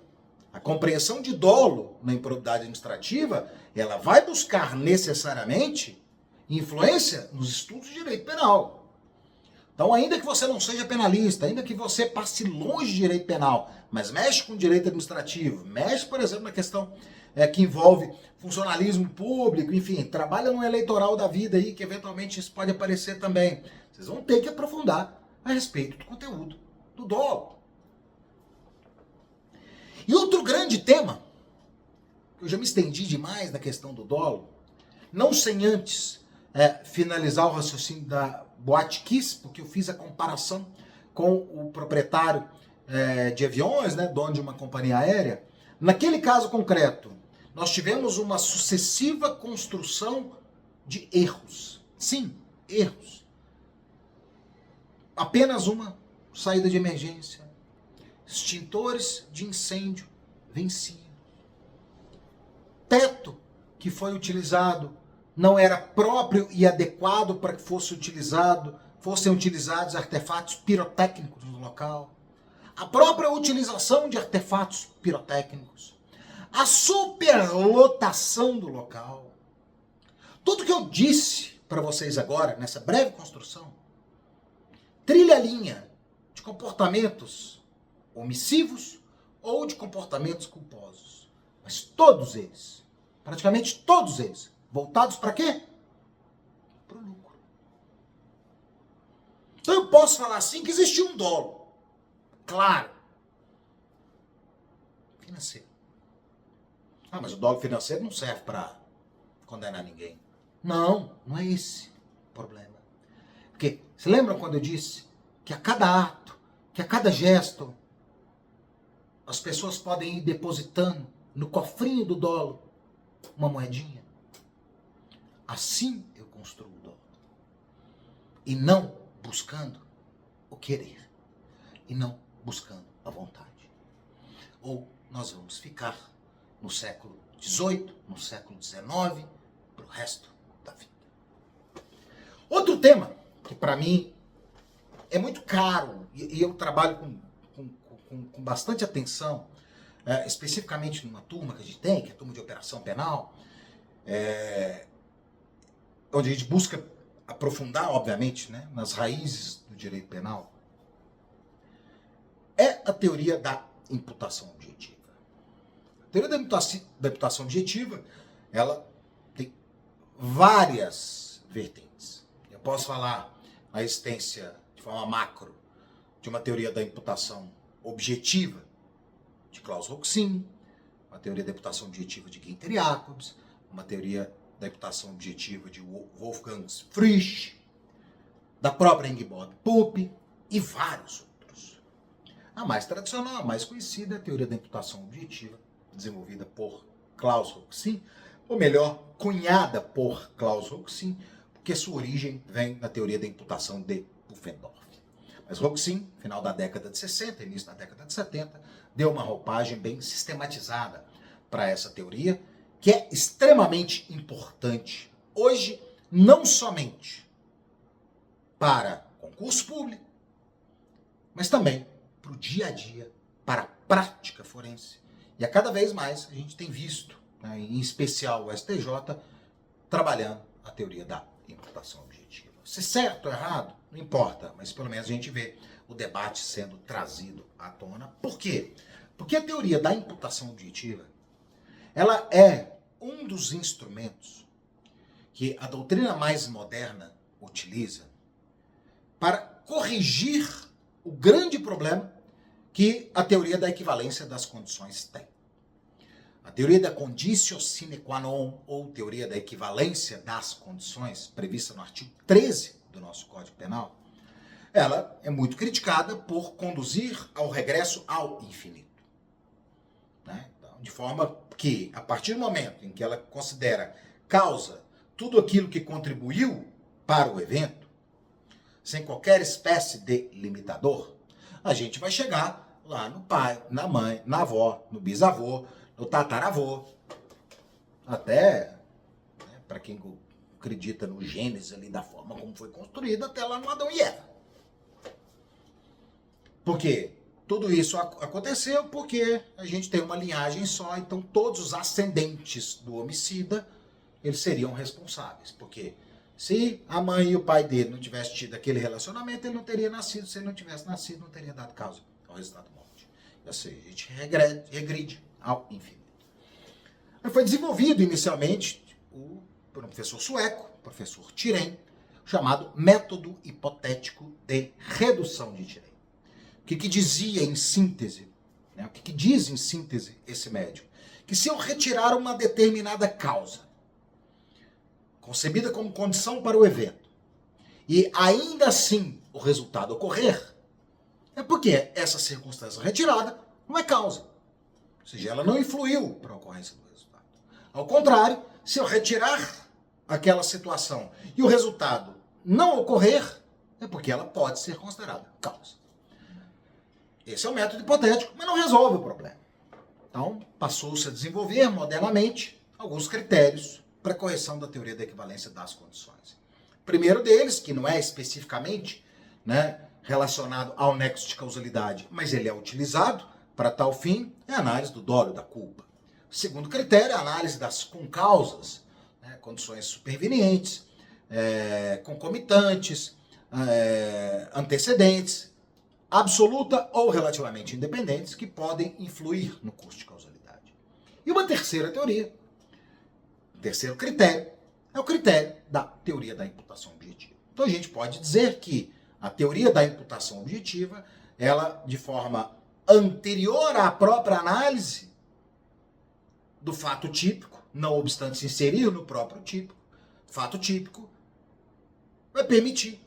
A compreensão de dolo na improbidade administrativa, ela vai buscar necessariamente influência nos estudos de direito penal. Então, ainda que você não seja penalista, ainda que você passe longe de direito penal, mas mexe com direito administrativo, mexe, por exemplo, na questão que envolve funcionalismo público, enfim, trabalha no eleitoral da vida aí, que eventualmente isso pode aparecer também. Vocês vão ter que aprofundar a respeito do conteúdo do dolo. E outro grande tema, eu já me estendi demais na questão do dolo, não sem antes finalizar o raciocínio da Boate Kiss, porque eu fiz a comparação com o proprietário de aviões, né, dono de uma companhia aérea. Naquele caso concreto, nós tivemos uma sucessiva construção de erros. Sim, erros. Apenas uma saída de emergência. Extintores de incêndio vencidos. Teto que foi utilizado não era próprio e adequado para que fossem utilizados artefatos pirotécnicos no local. A própria utilização de artefatos pirotécnicos. A superlotação do local. Tudo que eu disse para vocês agora, nessa breve construção, trilha a linha de comportamentos omissivos ou de comportamentos culposos. Mas todos eles, praticamente todos eles, voltados para quê? Para o lucro. Então eu posso falar assim que existiu um dolo. Claro. Financeiro. Ah, mas o dolo financeiro não serve para condenar ninguém. Não, não é esse o problema. Porque, você lembra quando eu disse que a cada ato, que a cada gesto, as pessoas podem ir depositando no cofrinho do dolo uma moedinha? Assim eu construo o dolo. E não buscando o querer. E não buscando a vontade. Ou nós vamos ficar no século XVIII, no século XIX, para o resto da vida. Outro tema que para mim é muito caro, e eu trabalho com bastante atenção, especificamente numa turma que a gente tem, que é a turma de operação penal, onde a gente busca aprofundar, obviamente, né, nas raízes do direito penal, é a teoria da imputação objetiva. A teoria da imputação objetiva, ela tem várias vertentes. Eu posso falar a existência, de forma macro, de uma teoria da imputação objetiva de Klaus Roxin, uma teoria da imputação objetiva de Günther Jacobs, uma teoria da imputação objetiva de Wolfgang Frisch, da própria Ingeborg Puppe e vários outros. A mais tradicional, a mais conhecida é a teoria da imputação objetiva, desenvolvida por Klaus Roxin, ou melhor, cunhada por Klaus Roxin, porque sua origem vem na teoria da imputação de Pufendorf. Mas Roxin, final da década de 60, início da década de 70, deu uma roupagem bem sistematizada para essa teoria, que é extremamente importante hoje, não somente para concurso público, mas também para o dia a dia, para a prática forense. E a cada vez mais a gente tem visto, né, em especial o STJ, trabalhando a teoria da imputação objetiva. Se certo ou errado, não importa, mas pelo menos a gente vê o debate sendo trazido à tona. Por quê? Porque a teoria da imputação objetiva, ela é um dos instrumentos que a doutrina mais moderna utiliza para corrigir o grande problema que a teoria da equivalência das condições tem. A teoria da conditio sine qua non, ou teoria da equivalência das condições, prevista no artigo 13 do nosso Código Penal, ela é muito criticada por conduzir ao regresso ao infinito. Né? Então, de forma que, a partir do momento em que ela considera causa tudo aquilo que contribuiu para o evento, sem qualquer espécie de limitador, a gente vai chegar lá no pai, na mãe, na avó, no bisavô, no tataravô, até, né, para quem acredita no Gênesis ali, da forma como foi construída, até lá no Adão e Eva. Por quê? Tudo isso aconteceu porque a gente tem uma linhagem só, então todos os ascendentes do homicida, eles seriam responsáveis. Porque se a mãe e o pai dele não tivessem tido aquele relacionamento, ele não teria nascido. Se ele não tivesse nascido, não teria dado causa ao resultado da morte. Ou seja, a gente regride ao infinito. Foi desenvolvido inicialmente por um professor sueco, professor Thyrén, chamado método hipotético de redução de Thyrén. O que dizia em síntese? Né? O que diz em síntese esse médium? Que se eu retirar uma determinada causa, concebida como condição para o evento, e ainda assim o resultado ocorrer, é porque essa circunstância retirada não é causa. Ou seja, ela não influiu para a ocorrência do resultado. Ao contrário, se eu retirar aquela situação e o resultado não ocorrer, é porque ela pode ser considerada causa. Esse é o método hipotético, mas não resolve o problema. Então, passou-se a desenvolver modernamente alguns critérios para a correção da teoria da equivalência das condições. O primeiro deles, que não é especificamente, né, relacionado ao nexo de causalidade, mas ele é utilizado para tal fim, é a análise do dolo e da culpa. O segundo critério é a análise das concausas, né, condições supervenientes, concomitantes, antecedentes, absoluta ou relativamente independentes, que podem influir no curso de causalidade. E uma terceira teoria, terceiro critério, é o critério da teoria da imputação objetiva. Então a gente pode dizer que a teoria da imputação objetiva, ela, de forma anterior à própria análise do fato típico, não obstante se inserir no próprio típico, fato típico, vai permitir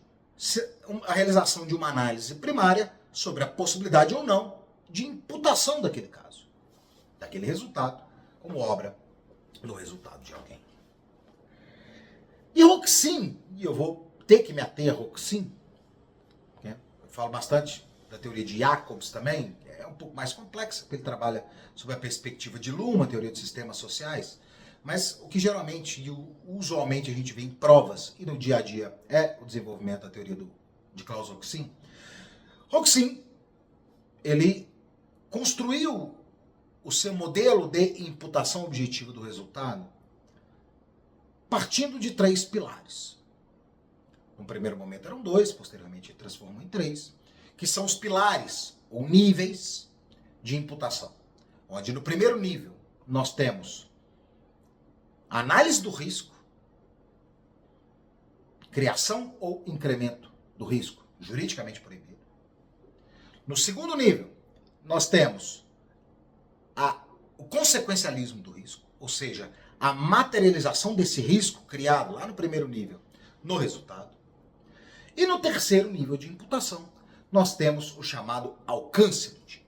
a realização de uma análise primária sobre a possibilidade ou não de imputação daquele caso, daquele resultado, como obra do resultado de alguém. E Roxin, e eu vou ter que me ater a Roxin, né? Eu falo bastante da teoria de Jacobs também, que é um pouco mais complexa, porque ele trabalha sob a perspectiva de Luhmann, teoria de sistemas sociais, mas o que geralmente e usualmente a gente vê em provas e no dia a dia é o desenvolvimento da teoria de Klaus Roxin. Roxin, ele construiu o seu modelo de imputação objetiva do resultado partindo de 3 pilares. No primeiro momento eram 2, posteriormente ele transformou em 3, que são os pilares ou níveis de imputação. Onde no primeiro nível nós temos análise do risco, criação ou incremento do risco, juridicamente proibido. No segundo nível, nós temos o consequencialismo do risco, ou seja, a materialização desse risco criado lá no primeiro nível no resultado. E no terceiro nível de imputação, nós temos o chamado alcance do tipo.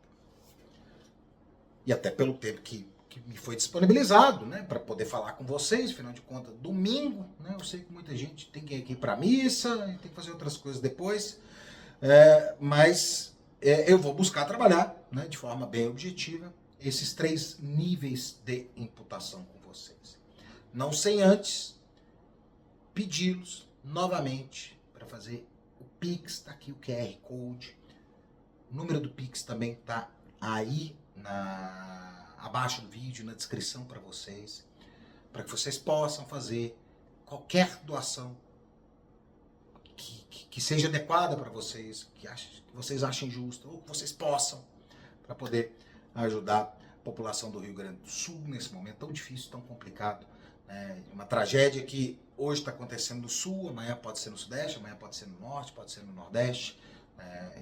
E até pelo tempo que me foi disponibilizado, né, para poder falar com vocês, afinal de contas, domingo, né, eu sei que muita gente tem que ir aqui para a missa, e tem que fazer outras coisas depois, mas eu vou buscar trabalhar, né, de forma bem objetiva esses 3 níveis de imputação com vocês. Não sem antes pedi-los novamente para fazer o Pix, está aqui o QR Code, o número do Pix também está aí abaixo do vídeo, na descrição para vocês, para que vocês possam fazer qualquer doação que seja adequada para vocês, que vocês achem justo, ou que vocês possam, para poder ajudar a população do Rio Grande do Sul nesse momento tão difícil, tão complicado, né? Uma tragédia que hoje está acontecendo no Sul, amanhã pode ser no Sudeste, amanhã pode ser no Norte, pode ser no Nordeste.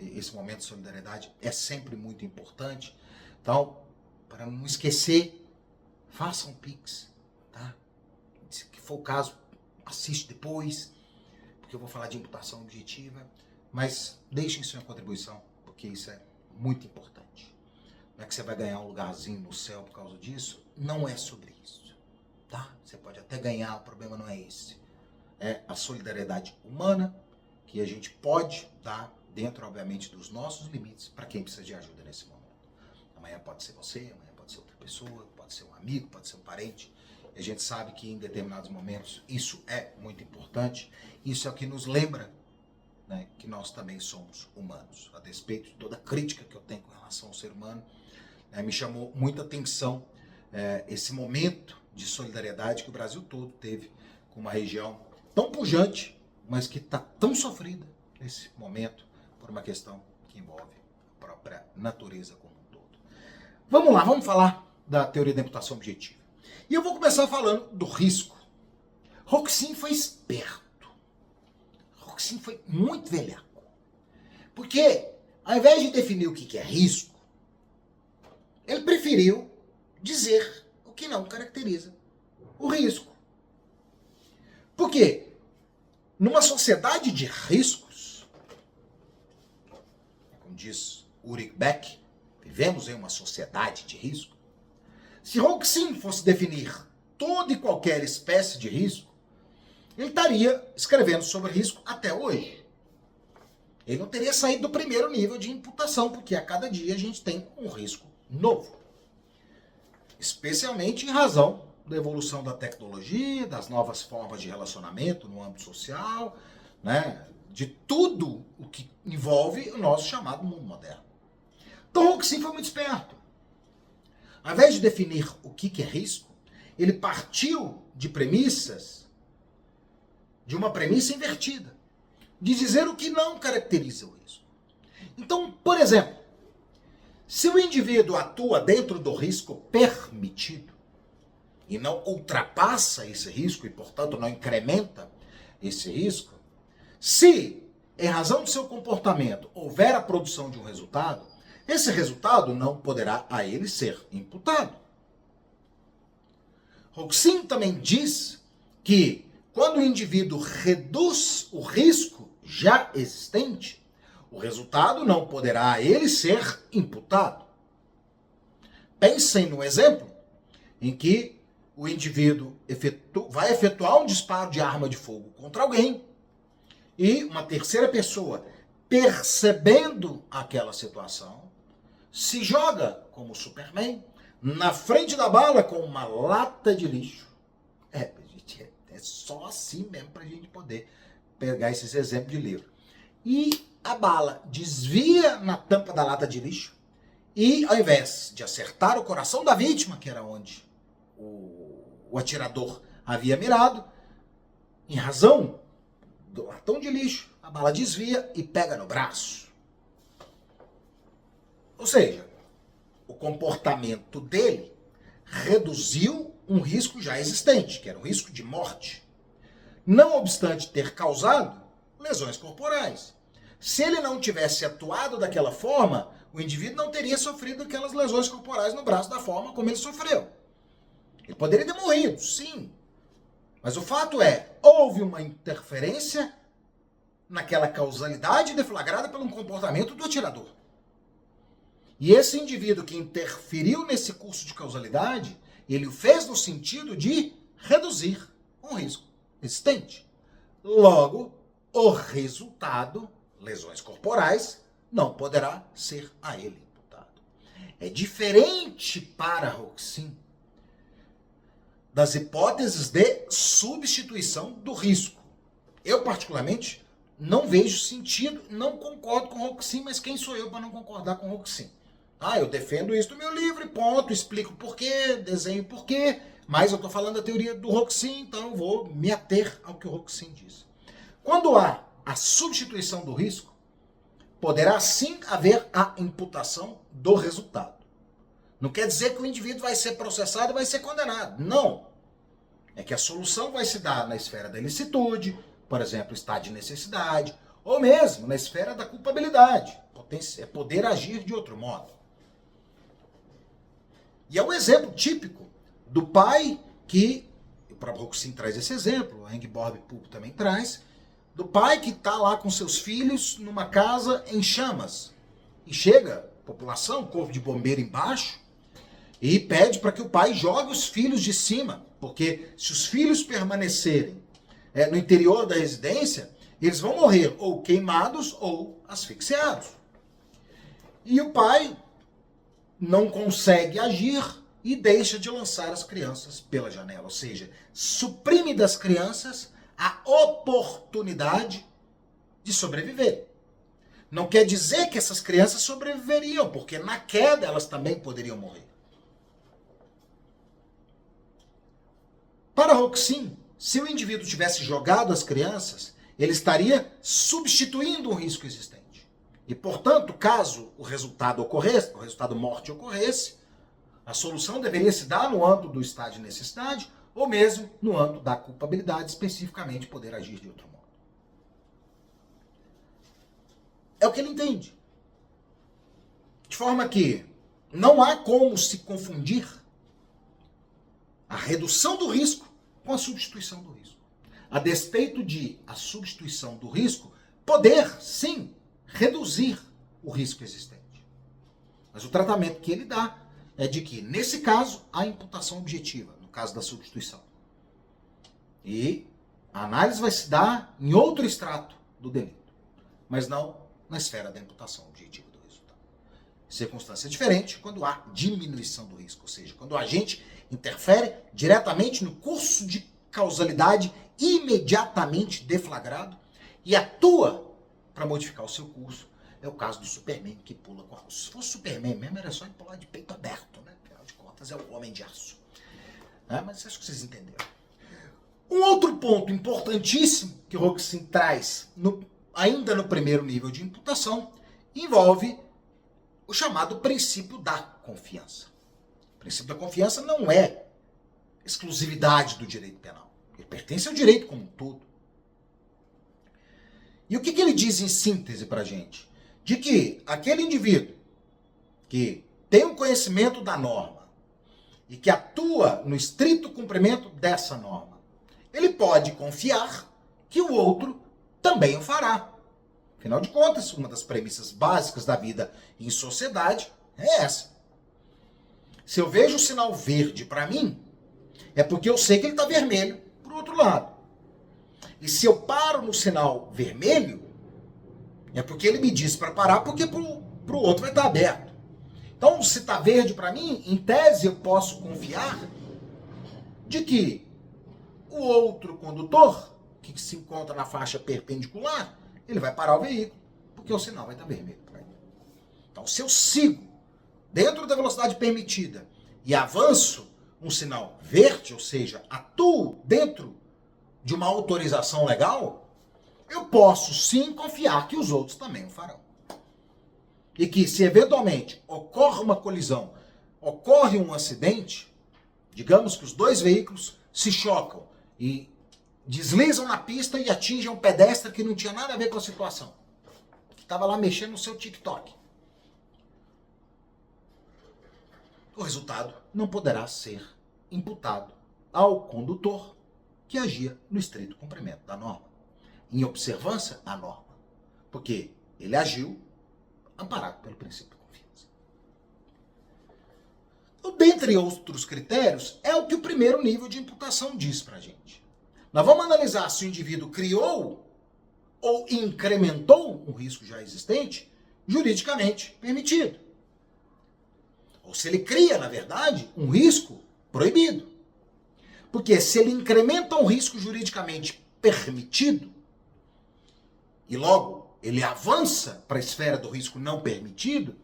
Esse momento de solidariedade é sempre muito importante. Então, para não esquecer, façam um Pix, tá? Se for o caso, assiste depois, porque eu vou falar de imputação objetiva, mas deixem sua contribuição, porque isso é muito importante. Não é que você vai ganhar um lugarzinho no céu por causa disso, não é sobre isso, tá? Você pode até ganhar, o problema não é esse. É a solidariedade humana que a gente pode dar dentro, obviamente, dos nossos limites para quem precisa de ajuda nesse momento. Amanhã pode ser você, amanhã pode ser outra pessoa, pode ser um amigo, pode ser um parente. E a gente sabe que em determinados momentos isso é muito importante. Isso é o que nos lembra, né, que nós também somos humanos. A despeito de toda a crítica que eu tenho com relação ao ser humano, me chamou muita atenção esse momento de solidariedade que o Brasil todo teve com uma região tão pujante, mas que está tão sofrida nesse momento por uma questão que envolve a própria natureza como um todo. Vamos lá, vamos falar da teoria da imputação objetiva. E eu vou começar falando do risco. Roxin foi esperto. Roxin foi muito velhaco. Porque, ao invés de definir o que é risco, ele preferiu dizer o que não caracteriza o risco. Por quê? Numa sociedade de riscos, como diz Ulrich Beck, vivemos em uma sociedade de risco. Se Roxin fosse definir toda e qualquer espécie de risco, ele estaria escrevendo sobre risco até hoje. Ele não teria saído do primeiro nível de imputação, porque a cada dia a gente tem um risco novo. Especialmente em razão da evolução da tecnologia, das novas formas de relacionamento no âmbito social, né, de tudo o que envolve o nosso chamado mundo moderno. Então Roxin foi muito esperto. Ao invés de definir o que é risco, ele partiu de uma premissa invertida, de dizer o que não caracteriza o risco. Então, por exemplo, se o indivíduo atua dentro do risco permitido e não ultrapassa esse risco e, portanto, não incrementa esse risco, se, em razão do seu comportamento, houver a produção de um resultado, esse resultado não poderá a ele ser imputado. Roxin também diz que quando o indivíduo reduz o risco já existente, o resultado não poderá a ele ser imputado. Pensem no exemplo em que o indivíduo vai efetuar um disparo de arma de fogo contra alguém e uma terceira pessoa, percebendo aquela situação, se joga como Superman na frente da bala com uma lata de lixo. Gente, é só assim mesmo para a gente poder pegar esses exemplos de livro. E a bala desvia na tampa da lata de lixo e, ao invés de acertar o coração da vítima, que era onde o atirador havia mirado, em razão do latão de lixo, a bala desvia e pega no braço. Ou seja, o comportamento dele reduziu um risco já existente, que era o risco de morte, não obstante ter causado lesões corporais. Se ele não tivesse atuado daquela forma, o indivíduo não teria sofrido aquelas lesões corporais no braço da forma como ele sofreu. Ele poderia ter morrido, sim. Mas o fato é, houve uma interferência naquela causalidade deflagrada pelo comportamento do atirador. E esse indivíduo que interferiu nesse curso de causalidade, ele o fez no sentido de reduzir um risco existente. Logo, o resultado, lesões corporais, não poderá ser a ele imputado. É diferente para Roxin das hipóteses de substituição do risco. Eu, particularmente, não vejo sentido, não concordo com Roxin, mas quem sou eu para não concordar com Roxin? Eu defendo isso no meu livro, ponto, explico porquê, desenho porquê, mas eu estou falando da teoria do Roxin, então eu vou me ater ao que o Roxin diz. Quando há a substituição do risco, poderá sim haver a imputação do resultado. Não quer dizer que o indivíduo vai ser processado e vai ser condenado. Não. É que a solução vai se dar na esfera da ilicitude, por exemplo, estado de necessidade, ou mesmo na esfera da culpabilidade. É poder agir de outro modo. E é um exemplo típico do pai que, o próprio Roxin traz esse exemplo, o Engelborg Pulpo também traz, do pai que está lá com seus filhos numa casa em chamas. E chega a população, corpo de bombeiro embaixo, e pede para que o pai jogue os filhos de cima, porque se os filhos permanecerem no interior da residência, eles vão morrer ou queimados ou asfixiados. E o pai não consegue agir e deixa de lançar as crianças pela janela, ou seja, suprime das crianças a oportunidade de sobreviver. Não quer dizer que essas crianças sobreviveriam, porque na queda elas também poderiam morrer. Para Roxin, se o indivíduo tivesse jogado as crianças, ele estaria substituindo um risco existente. E, portanto, caso o resultado ocorresse, o resultado morte ocorresse, a solução deveria se dar no âmbito do estado de necessidade ou mesmo no âmbito da culpabilidade, especificamente poder agir de outro modo. É o que ele entende. De forma que não há como se confundir a redução do risco com a substituição do risco. A despeito de a substituição do risco poder, sim, reduzir o risco existente. Mas o tratamento que ele dá é de que, nesse caso, há imputação objetiva, no caso da substituição. E a análise vai se dar em outro extrato do delito, mas não na esfera da imputação objetiva do resultado. Circunstância diferente quando há diminuição do risco, ou seja, quando o agente interfere diretamente no curso de causalidade imediatamente deflagrado e atua para modificar o seu curso. É o caso do Superman que pula com a... Se fosse Superman mesmo, era só ele pular de peito aberto, né? Afinal de contas, é o Homem de Aço. Mas acho que vocês entenderam. Um outro ponto importantíssimo que o Roxin traz, ainda no primeiro nível de imputação, envolve o chamado princípio da confiança. O princípio da confiança não é exclusividade do direito penal. Ele pertence ao direito como um todo. E o que ele diz em síntese para a gente? De que aquele indivíduo que tem um conhecimento da norma e que atua no estrito cumprimento dessa norma, ele pode confiar que o outro também o fará. Afinal de contas, uma das premissas básicas da vida em sociedade é essa. Se eu vejo o sinal verde para mim, é porque eu sei que ele está vermelho para o outro lado. E se eu paro no sinal vermelho, é porque ele me disse para parar, porque para o outro vai estar aberto. Então, se está verde para mim, em tese eu posso confiar de que o outro condutor, que se encontra na faixa perpendicular, ele vai parar o veículo, porque o sinal vai estar vermelho para ele. Então, se eu sigo dentro da velocidade permitida e avanço um sinal verde, ou seja, atuo dentro de uma autorização legal, eu posso sim confiar que os outros também o farão. E que se eventualmente ocorre uma colisão, ocorre um acidente, digamos que os dois veículos se chocam e deslizam na pista e atingem um pedestre que não tinha nada a ver com a situação, que estava lá mexendo no seu TikTok. O resultado não poderá ser imputado ao condutor que agia no estrito cumprimento da norma, em observância à norma, porque ele agiu amparado pelo princípio de confiança. Então, dentre outros critérios, é o que o primeiro nível de imputação diz para a gente. Nós vamos analisar se o indivíduo criou ou incrementou um risco já existente, juridicamente permitido. Ou se ele cria, na verdade, um risco proibido. Porque se ele incrementa um risco juridicamente permitido, e logo ele avança para a esfera do risco não permitido,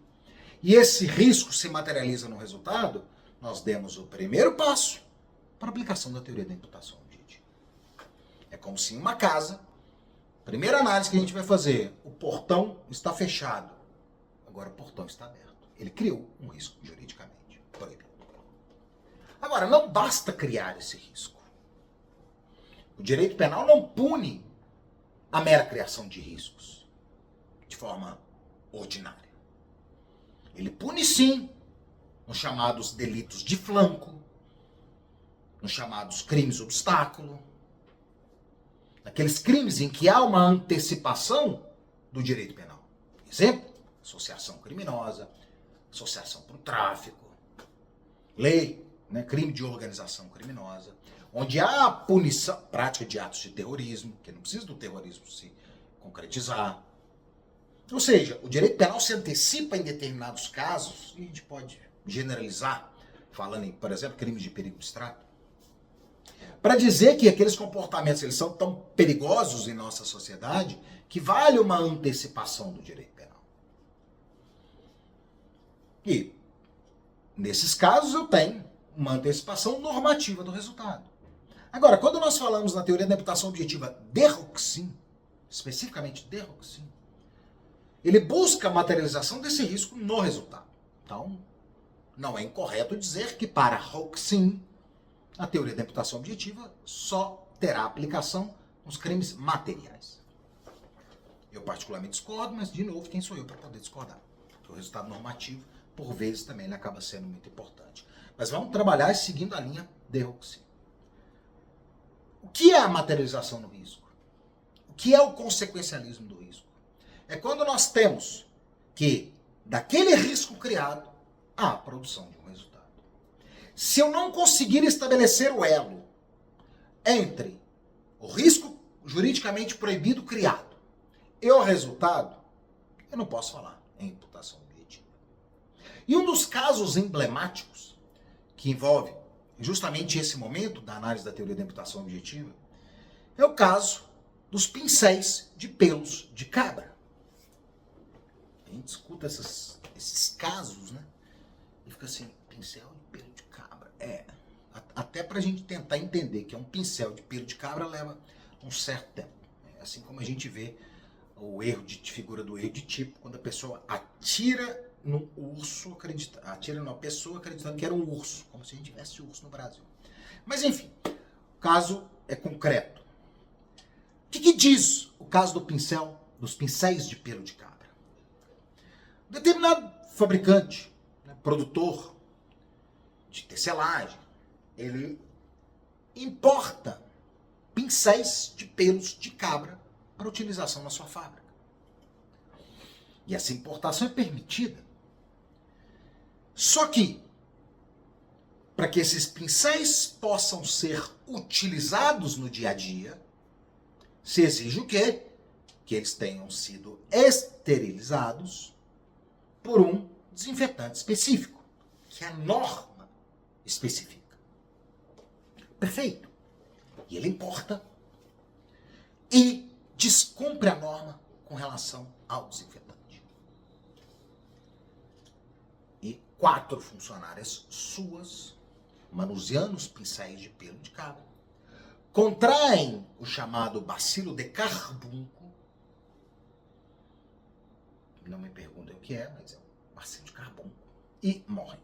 e esse risco se materializa no resultado, nós demos o primeiro passo para a aplicação da teoria da imputação objetiva. É como se em uma casa, primeira análise que a gente vai fazer, o portão está fechado, agora o portão está aberto. Ele criou um risco juridicamente proibido. Agora, não basta criar esse risco. O direito penal não pune a mera criação de riscos de forma ordinária. Ele pune sim nos chamados delitos de flanco, nos chamados crimes obstáculo, naqueles crimes em que há uma antecipação do direito penal. Exemplo, associação criminosa, associação para o tráfico, lei, né, crime de organização criminosa, onde há a punição, prática de atos de terrorismo, que não precisa do terrorismo se concretizar. Ou seja, o direito penal se antecipa em determinados casos, e a gente pode generalizar, falando em, por exemplo, crimes de perigo abstrato, para dizer que aqueles comportamentos eles são tão perigosos em nossa sociedade que vale uma antecipação do direito penal. E, nesses casos, eu tenho uma antecipação normativa do resultado. Agora, quando nós falamos na teoria da imputação objetiva de Roxin, especificamente de Roxin, ele busca a materialização desse risco no resultado. Então, não é incorreto dizer que para Roxin, a teoria da imputação objetiva só terá aplicação nos crimes materiais. Eu particularmente discordo, mas, de novo, quem sou eu para poder discordar? Porque o resultado normativo, por vezes, também ele acaba sendo muito importante. Mas vamos trabalhar seguindo a linha de Roxin. O que é a materialização no risco? O que é o consequencialismo do risco? É quando nós temos que, daquele risco criado, há a produção de um resultado. Se eu não conseguir estabelecer o elo entre o risco juridicamente proibido criado e o resultado, eu não posso falar em imputação objetiva. E um dos casos emblemáticos que envolve justamente esse momento da análise da teoria da imputação objetiva é o caso dos pincéis de pelos de cabra. A gente escuta esses casos, né? E fica assim, pincel de pelo de cabra. Até pra gente tentar entender que é um pincel de pelo de cabra leva um certo tempo. Assim como a gente vê o erro de figura do erro de tipo, quando a pessoa atira no urso, atira numa pessoa acreditando que era um urso, como se a gente tivesse urso no Brasil. Mas enfim, o caso é concreto. O que diz o caso do pincel, dos pincéis de pelo de cabra? Determinado fabricante, né, produtor de tecelagem, ele importa pincéis de pelos de cabra para utilização na sua fábrica. E essa importação é permitida. Só que, para que esses pincéis possam ser utilizados no dia a dia, se exige o quê? Que eles tenham sido esterilizados por um desinfetante específico, que a norma especifica. Perfeito. E ele importa e descumpre a norma com relação ao desinfetante. E 4 funcionárias suas, manuseando os pincéis de pelo de cabra, contraem o chamado bacilo de carbunco. Não me perguntem o que é, mas é um bacilo de carbunco. E morrem.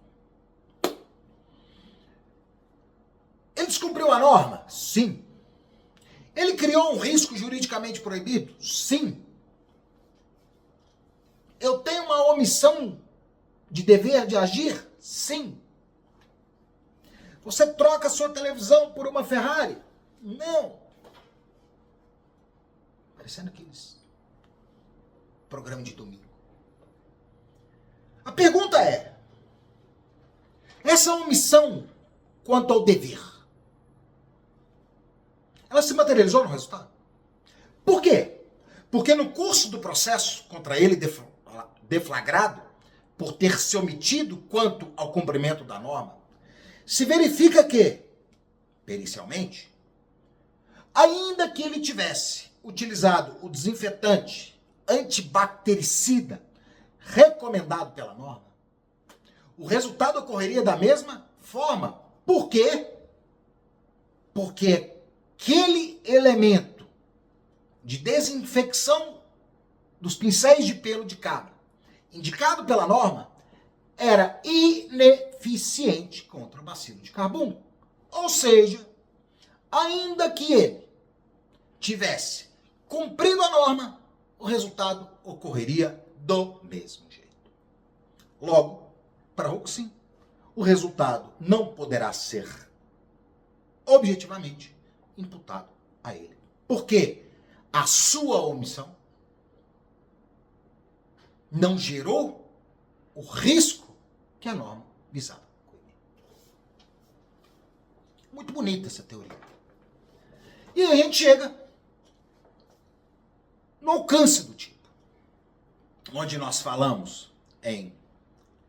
Ele descumpriu a norma? Sim. Ele criou um risco juridicamente proibido? Sim. Eu tenho uma omissão de dever de agir? Sim. Você troca a sua televisão por uma Ferrari? Não. Parecendo aqueles programas de domingo. A pergunta é, essa omissão quanto ao dever, ela se materializou no resultado? Por quê? Porque no curso do processo contra ele deflagrado, por ter se omitido quanto ao cumprimento da norma, se verifica que, pericialmente, ainda que ele tivesse utilizado o desinfetante antibactericida recomendado pela norma, o resultado ocorreria da mesma forma. Por quê? Porque aquele elemento de desinfecção dos pincéis de pelo de cabra, indicado pela norma, era ineficiente contra o bacilo de carbono. Ou seja, ainda que ele tivesse cumprido a norma, o resultado ocorreria do mesmo jeito. Logo, para Roxin, o resultado não poderá ser objetivamente imputado a ele. Porque a sua omissão não gerou o risco que a norma visava coibir. Muito bonita essa teoria. E aí a gente chega no alcance do tipo, onde nós falamos em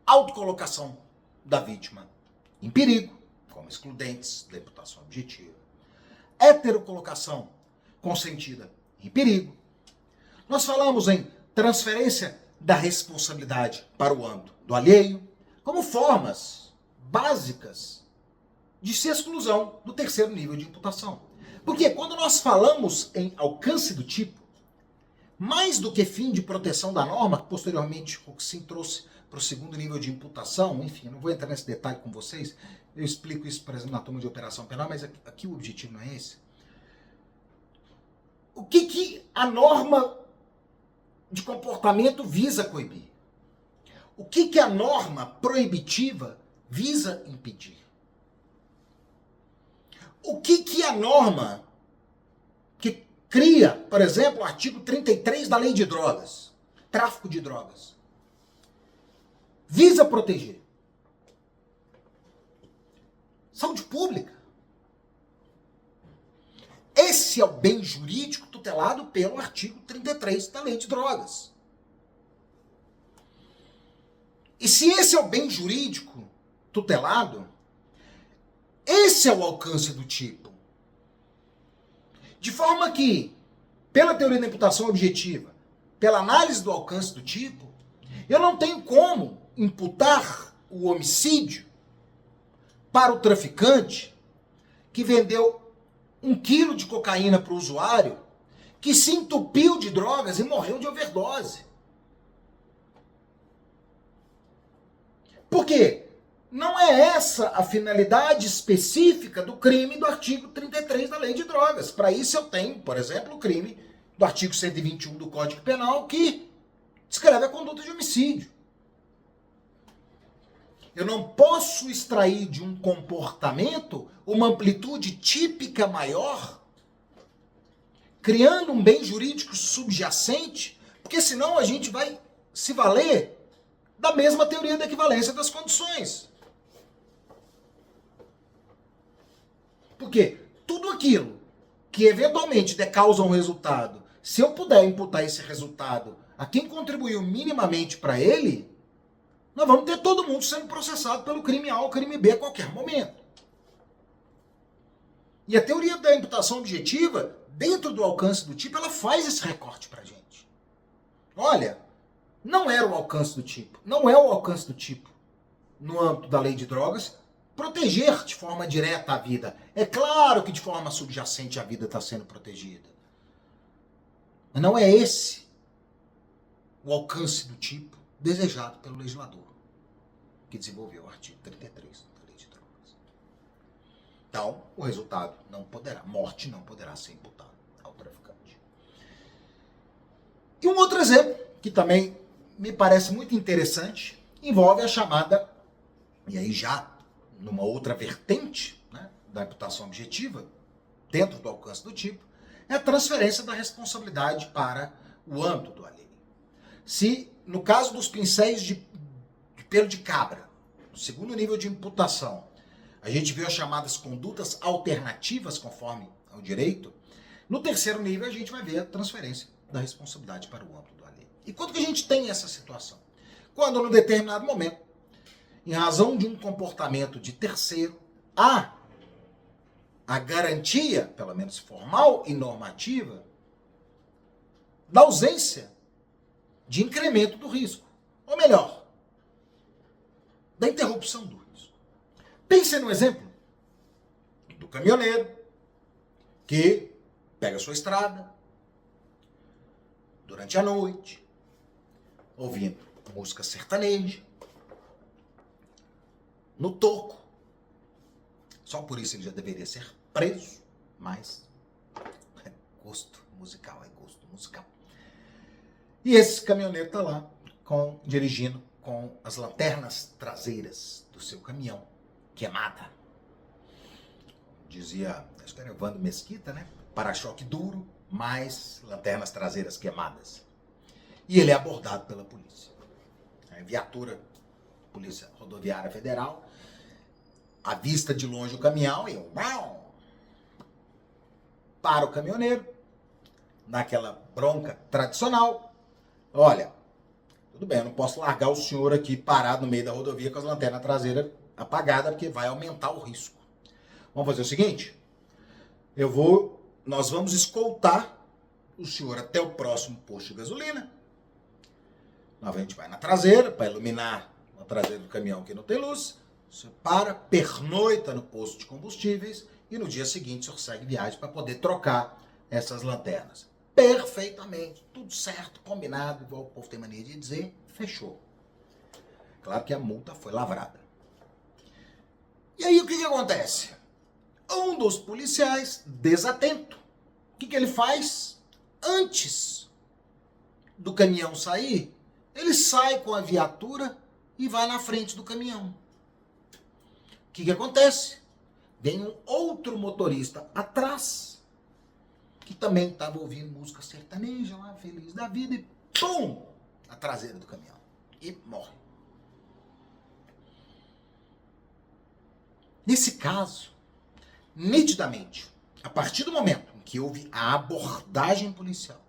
autocolocação da vítima em perigo, como excludentes da imputação objetiva, heterocolocação consentida em perigo. Nós falamos em transferência da responsabilidade para o âmbito do alheio, como formas básicas de se exclusão do terceiro nível de imputação. Porque quando nós falamos em alcance do tipo, mais do que fim de proteção da norma, que posteriormente o Roxin trouxe para o segundo nível de imputação, enfim, eu não vou entrar nesse detalhe com vocês, eu explico isso, por exemplo, na turma de operação penal, mas aqui o objetivo não é esse. O que a norma de comportamento visa coibir? O que a norma proibitiva visa impedir? O que a norma que cria, por exemplo, o artigo 33 da Lei de Drogas, tráfico de drogas, visa proteger? Saúde pública. Esse é o bem jurídico tutelado pelo artigo 33 da Lei de Drogas. E se esse é o bem jurídico tutelado, esse é o alcance do tipo. De forma que, pela teoria da imputação objetiva, pela análise do alcance do tipo, eu não tenho como imputar o homicídio para o traficante que vendeu 1 quilo de cocaína para o usuário, que se entupiu de drogas e morreu de overdose. Por quê? Não é essa a finalidade específica do crime do artigo 33 da Lei de Drogas. Para isso eu tenho, por exemplo, o crime do artigo 121 do Código Penal, que descreve a conduta de homicídio. Eu não posso extrair de um comportamento uma amplitude típica maior, criando um bem jurídico subjacente, porque senão a gente vai se valer da mesma teoria da equivalência das condições. Porque tudo aquilo que eventualmente dê causa a um resultado, se eu puder imputar esse resultado a quem contribuiu minimamente para ele, nós vamos ter todo mundo sendo processado pelo crime A ou crime B a qualquer momento. E a teoria da imputação objetiva, dentro do alcance do tipo, ela faz esse recorte pra gente. Olha, não era o alcance do tipo, não é o alcance do tipo, no âmbito da Lei de Drogas, proteger de forma direta a vida. É claro que de forma subjacente a vida está sendo protegida. Mas não é esse o alcance do tipo desejado pelo legislador, que desenvolveu o artigo 33 da Lei de Drogas. Então, o resultado não poderá, morte não poderá ser imputada ao traficante. E um outro exemplo, que também me parece muito interessante, envolve a chamada, e aí já numa outra vertente, né, da imputação objetiva, dentro do alcance do tipo, é a transferência da responsabilidade para o âmbito do alheio. Se, no caso dos pincéis de pelo de cabra, no segundo nível de imputação, a gente viu as chamadas condutas alternativas conforme ao direito, no terceiro nível a gente vai ver a transferência da responsabilidade para o âmbito do alheio. E quando que a gente tem essa situação? Quando, num determinado momento, em razão de um comportamento de terceiro, há a garantia, pelo menos formal e normativa, da ausência de incremento do risco. Ou melhor, da interrupção do risco. Pense no exemplo do caminhoneiro que pega a sua estrada durante a noite, ouvindo música sertaneja, no toco. Só por isso ele já deveria ser preso, mas é gosto musical, é gosto musical. E esse caminhoneiro está lá, dirigindo com as lanternas traseiras do seu caminhão queimada. Dizia, acho que era Evandro Mesquita, né? Para-choque duro, mais lanternas traseiras queimadas. E ele é abordado pela polícia. A viatura, Polícia Rodoviária Federal, avista de longe o caminhão e para o caminhoneiro, naquela bronca tradicional. Olha, tudo bem, eu não posso largar o senhor aqui parado no meio da rodovia com as lanternas traseiras apagadas, porque vai aumentar o risco. Vamos fazer o seguinte, nós vamos escoltar o senhor até o próximo posto de gasolina. A gente vai na traseira, para iluminar a traseira do caminhão que não tem luz. Você pernoita no posto de combustíveis e no dia seguinte o senhor segue viagem para poder trocar essas lanternas. Perfeitamente, tudo certo, combinado, igual o povo tem mania de dizer, fechou. Claro que a multa foi lavrada. E aí o que acontece? Um dos policiais, desatento, o que ele faz? Antes do caminhão sair, ele sai com a viatura e vai na frente do caminhão. O que acontece? Vem um outro motorista atrás, que também estava ouvindo música sertaneja lá, feliz da vida, e pum! Na traseira do caminhão. E morre. Nesse caso, nitidamente, a partir do momento em que houve a abordagem policial,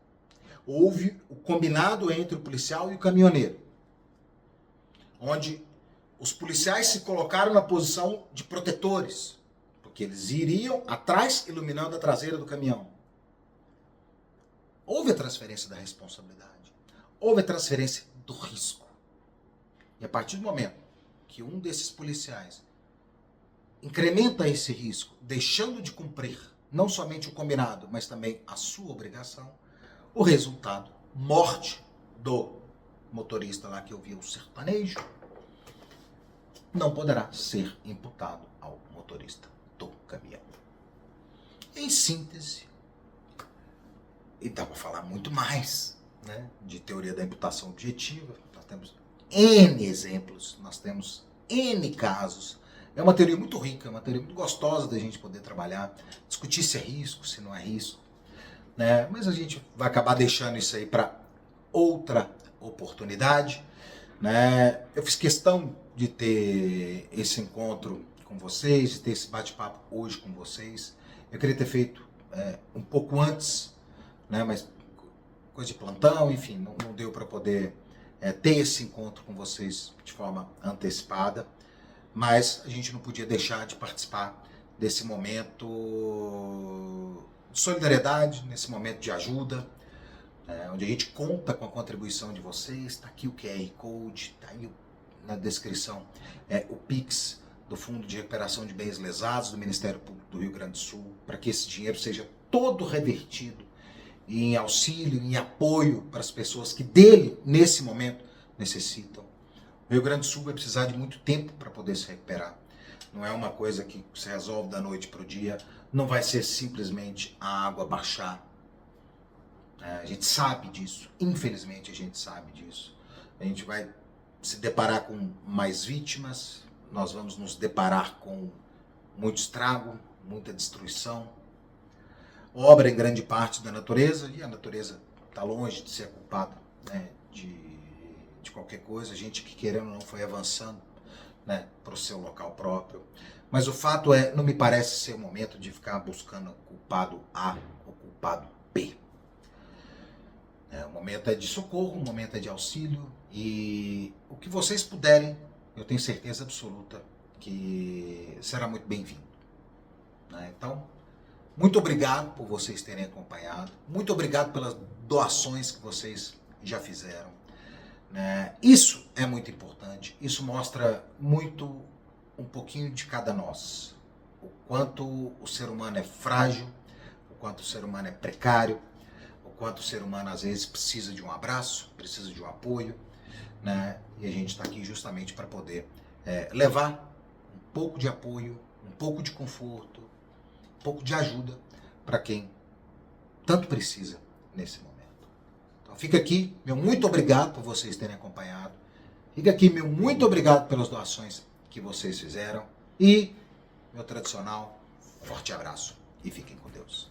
houve o combinado entre o policial e o caminhoneiro, onde os policiais se colocaram na posição de protetores, porque eles iriam atrás iluminando a traseira do caminhão. Houve a transferência da responsabilidade, houve a transferência do risco. E a partir do momento que um desses policiais incrementa esse risco, deixando de cumprir não somente o combinado, mas também a sua obrigação, o resultado, morte do motorista lá que ouvia o sertanejo, não poderá ser imputado ao motorista do caminhão. Em síntese, e dá para falar muito mais, né, de teoria da imputação objetiva, nós temos N exemplos, nós temos N casos. É uma teoria muito rica, é uma teoria muito gostosa da gente poder trabalhar, discutir se é risco, se não é risco, né? Mas a gente vai acabar deixando isso aí para outra oportunidade, né? Eu fiz questão de ter esse encontro com vocês, de ter esse bate-papo hoje com vocês. Eu queria ter feito um pouco antes, né? Mas coisa de plantão, enfim, não deu para poder ter esse encontro com vocês de forma antecipada. Mas a gente não podia deixar de participar desse momento de solidariedade, nesse momento de ajuda, onde a gente conta com a contribuição de vocês. Está aqui o QR Code, está aí na descrição o Pix do Fundo de Recuperação de Bens Lesados do Ministério Público do Rio Grande do Sul, para que esse dinheiro seja todo revertido em auxílio, em apoio para as pessoas que dele, nesse momento, necessitam. O Rio Grande do Sul vai precisar de muito tempo para poder se recuperar. Não é uma coisa que se resolve da noite para o dia. Não vai ser simplesmente a água baixar. A gente sabe disso. Infelizmente a gente sabe disso. A gente vai se deparar com mais vítimas, nós vamos nos deparar com muito estrago, muita destruição, obra em grande parte da natureza, e a natureza está longe de ser culpada, né, de qualquer coisa. A gente que querendo ou não foi avançando, né, para o seu local próprio. Mas o fato é, não me parece ser o momento de ficar buscando culpado A ou culpado B. O momento é de socorro, o momento é de auxílio, e o que vocês puderem, eu tenho certeza absoluta que será muito bem-vindo. Então, muito obrigado por vocês terem acompanhado, muito obrigado pelas doações que vocês já fizeram. Isso é muito importante, isso mostra muito um pouquinho de cada nós, o quanto o ser humano é frágil, o quanto o ser humano é precário, o quanto o ser humano às vezes precisa de um abraço, precisa de um apoio, e a gente está aqui justamente para poder levar um pouco de apoio, um pouco de conforto, um pouco de ajuda para quem tanto precisa nesse momento. Então fica aqui, meu muito obrigado por vocês terem acompanhado, fica aqui, meu muito obrigado pelas doações que vocês fizeram, e meu tradicional forte abraço, e fiquem com Deus.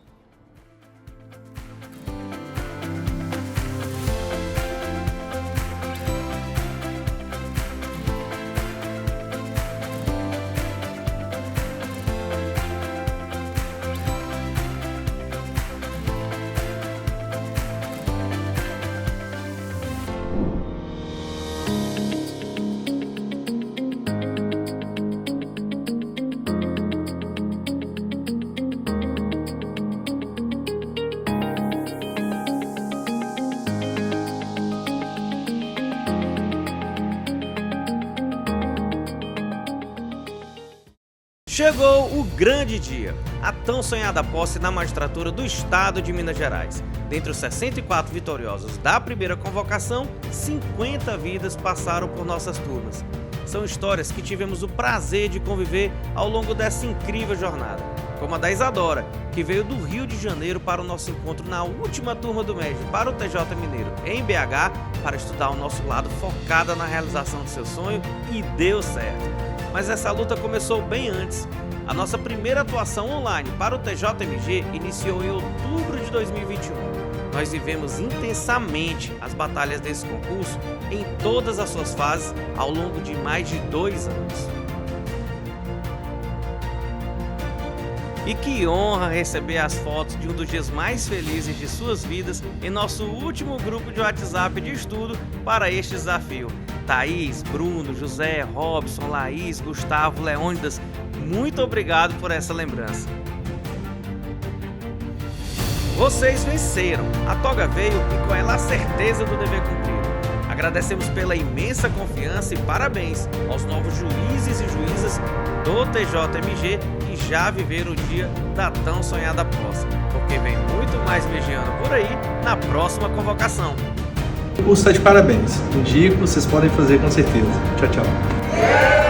Chegou o grande dia, a tão sonhada posse na magistratura do estado de Minas Gerais. Dentre os 64 vitoriosos da primeira convocação, 50 vidas passaram por nossas turmas. São histórias que tivemos o prazer de conviver ao longo dessa incrível jornada, como a da Isadora, que veio do Rio de Janeiro para o nosso encontro na última turma do MED para o TJ Mineiro em BH, para estudar o nosso lado focada na realização do seu sonho, e deu certo. Mas essa luta começou bem antes. A nossa primeira atuação online para o TJMG iniciou em outubro de 2021. Nós vivemos intensamente as batalhas desse concurso em todas as suas fases ao longo de mais de 2 anos. E que honra receber as fotos de um dos dias mais felizes de suas vidas em nosso último grupo de WhatsApp de estudo para este desafio. Thaís, Bruno, José, Robson, Laís, Gustavo, Leônidas, muito obrigado por essa lembrança. Vocês venceram, a toga veio e com ela a certeza do dever cumprido. Agradecemos pela imensa confiança e parabéns aos novos juízes e juízas do TJMG que já viveram o dia da tão sonhada posse, porque vem muito mais beijando por aí na próxima convocação. O curso está de parabéns. Indico, vocês podem fazer com certeza. Tchau, tchau.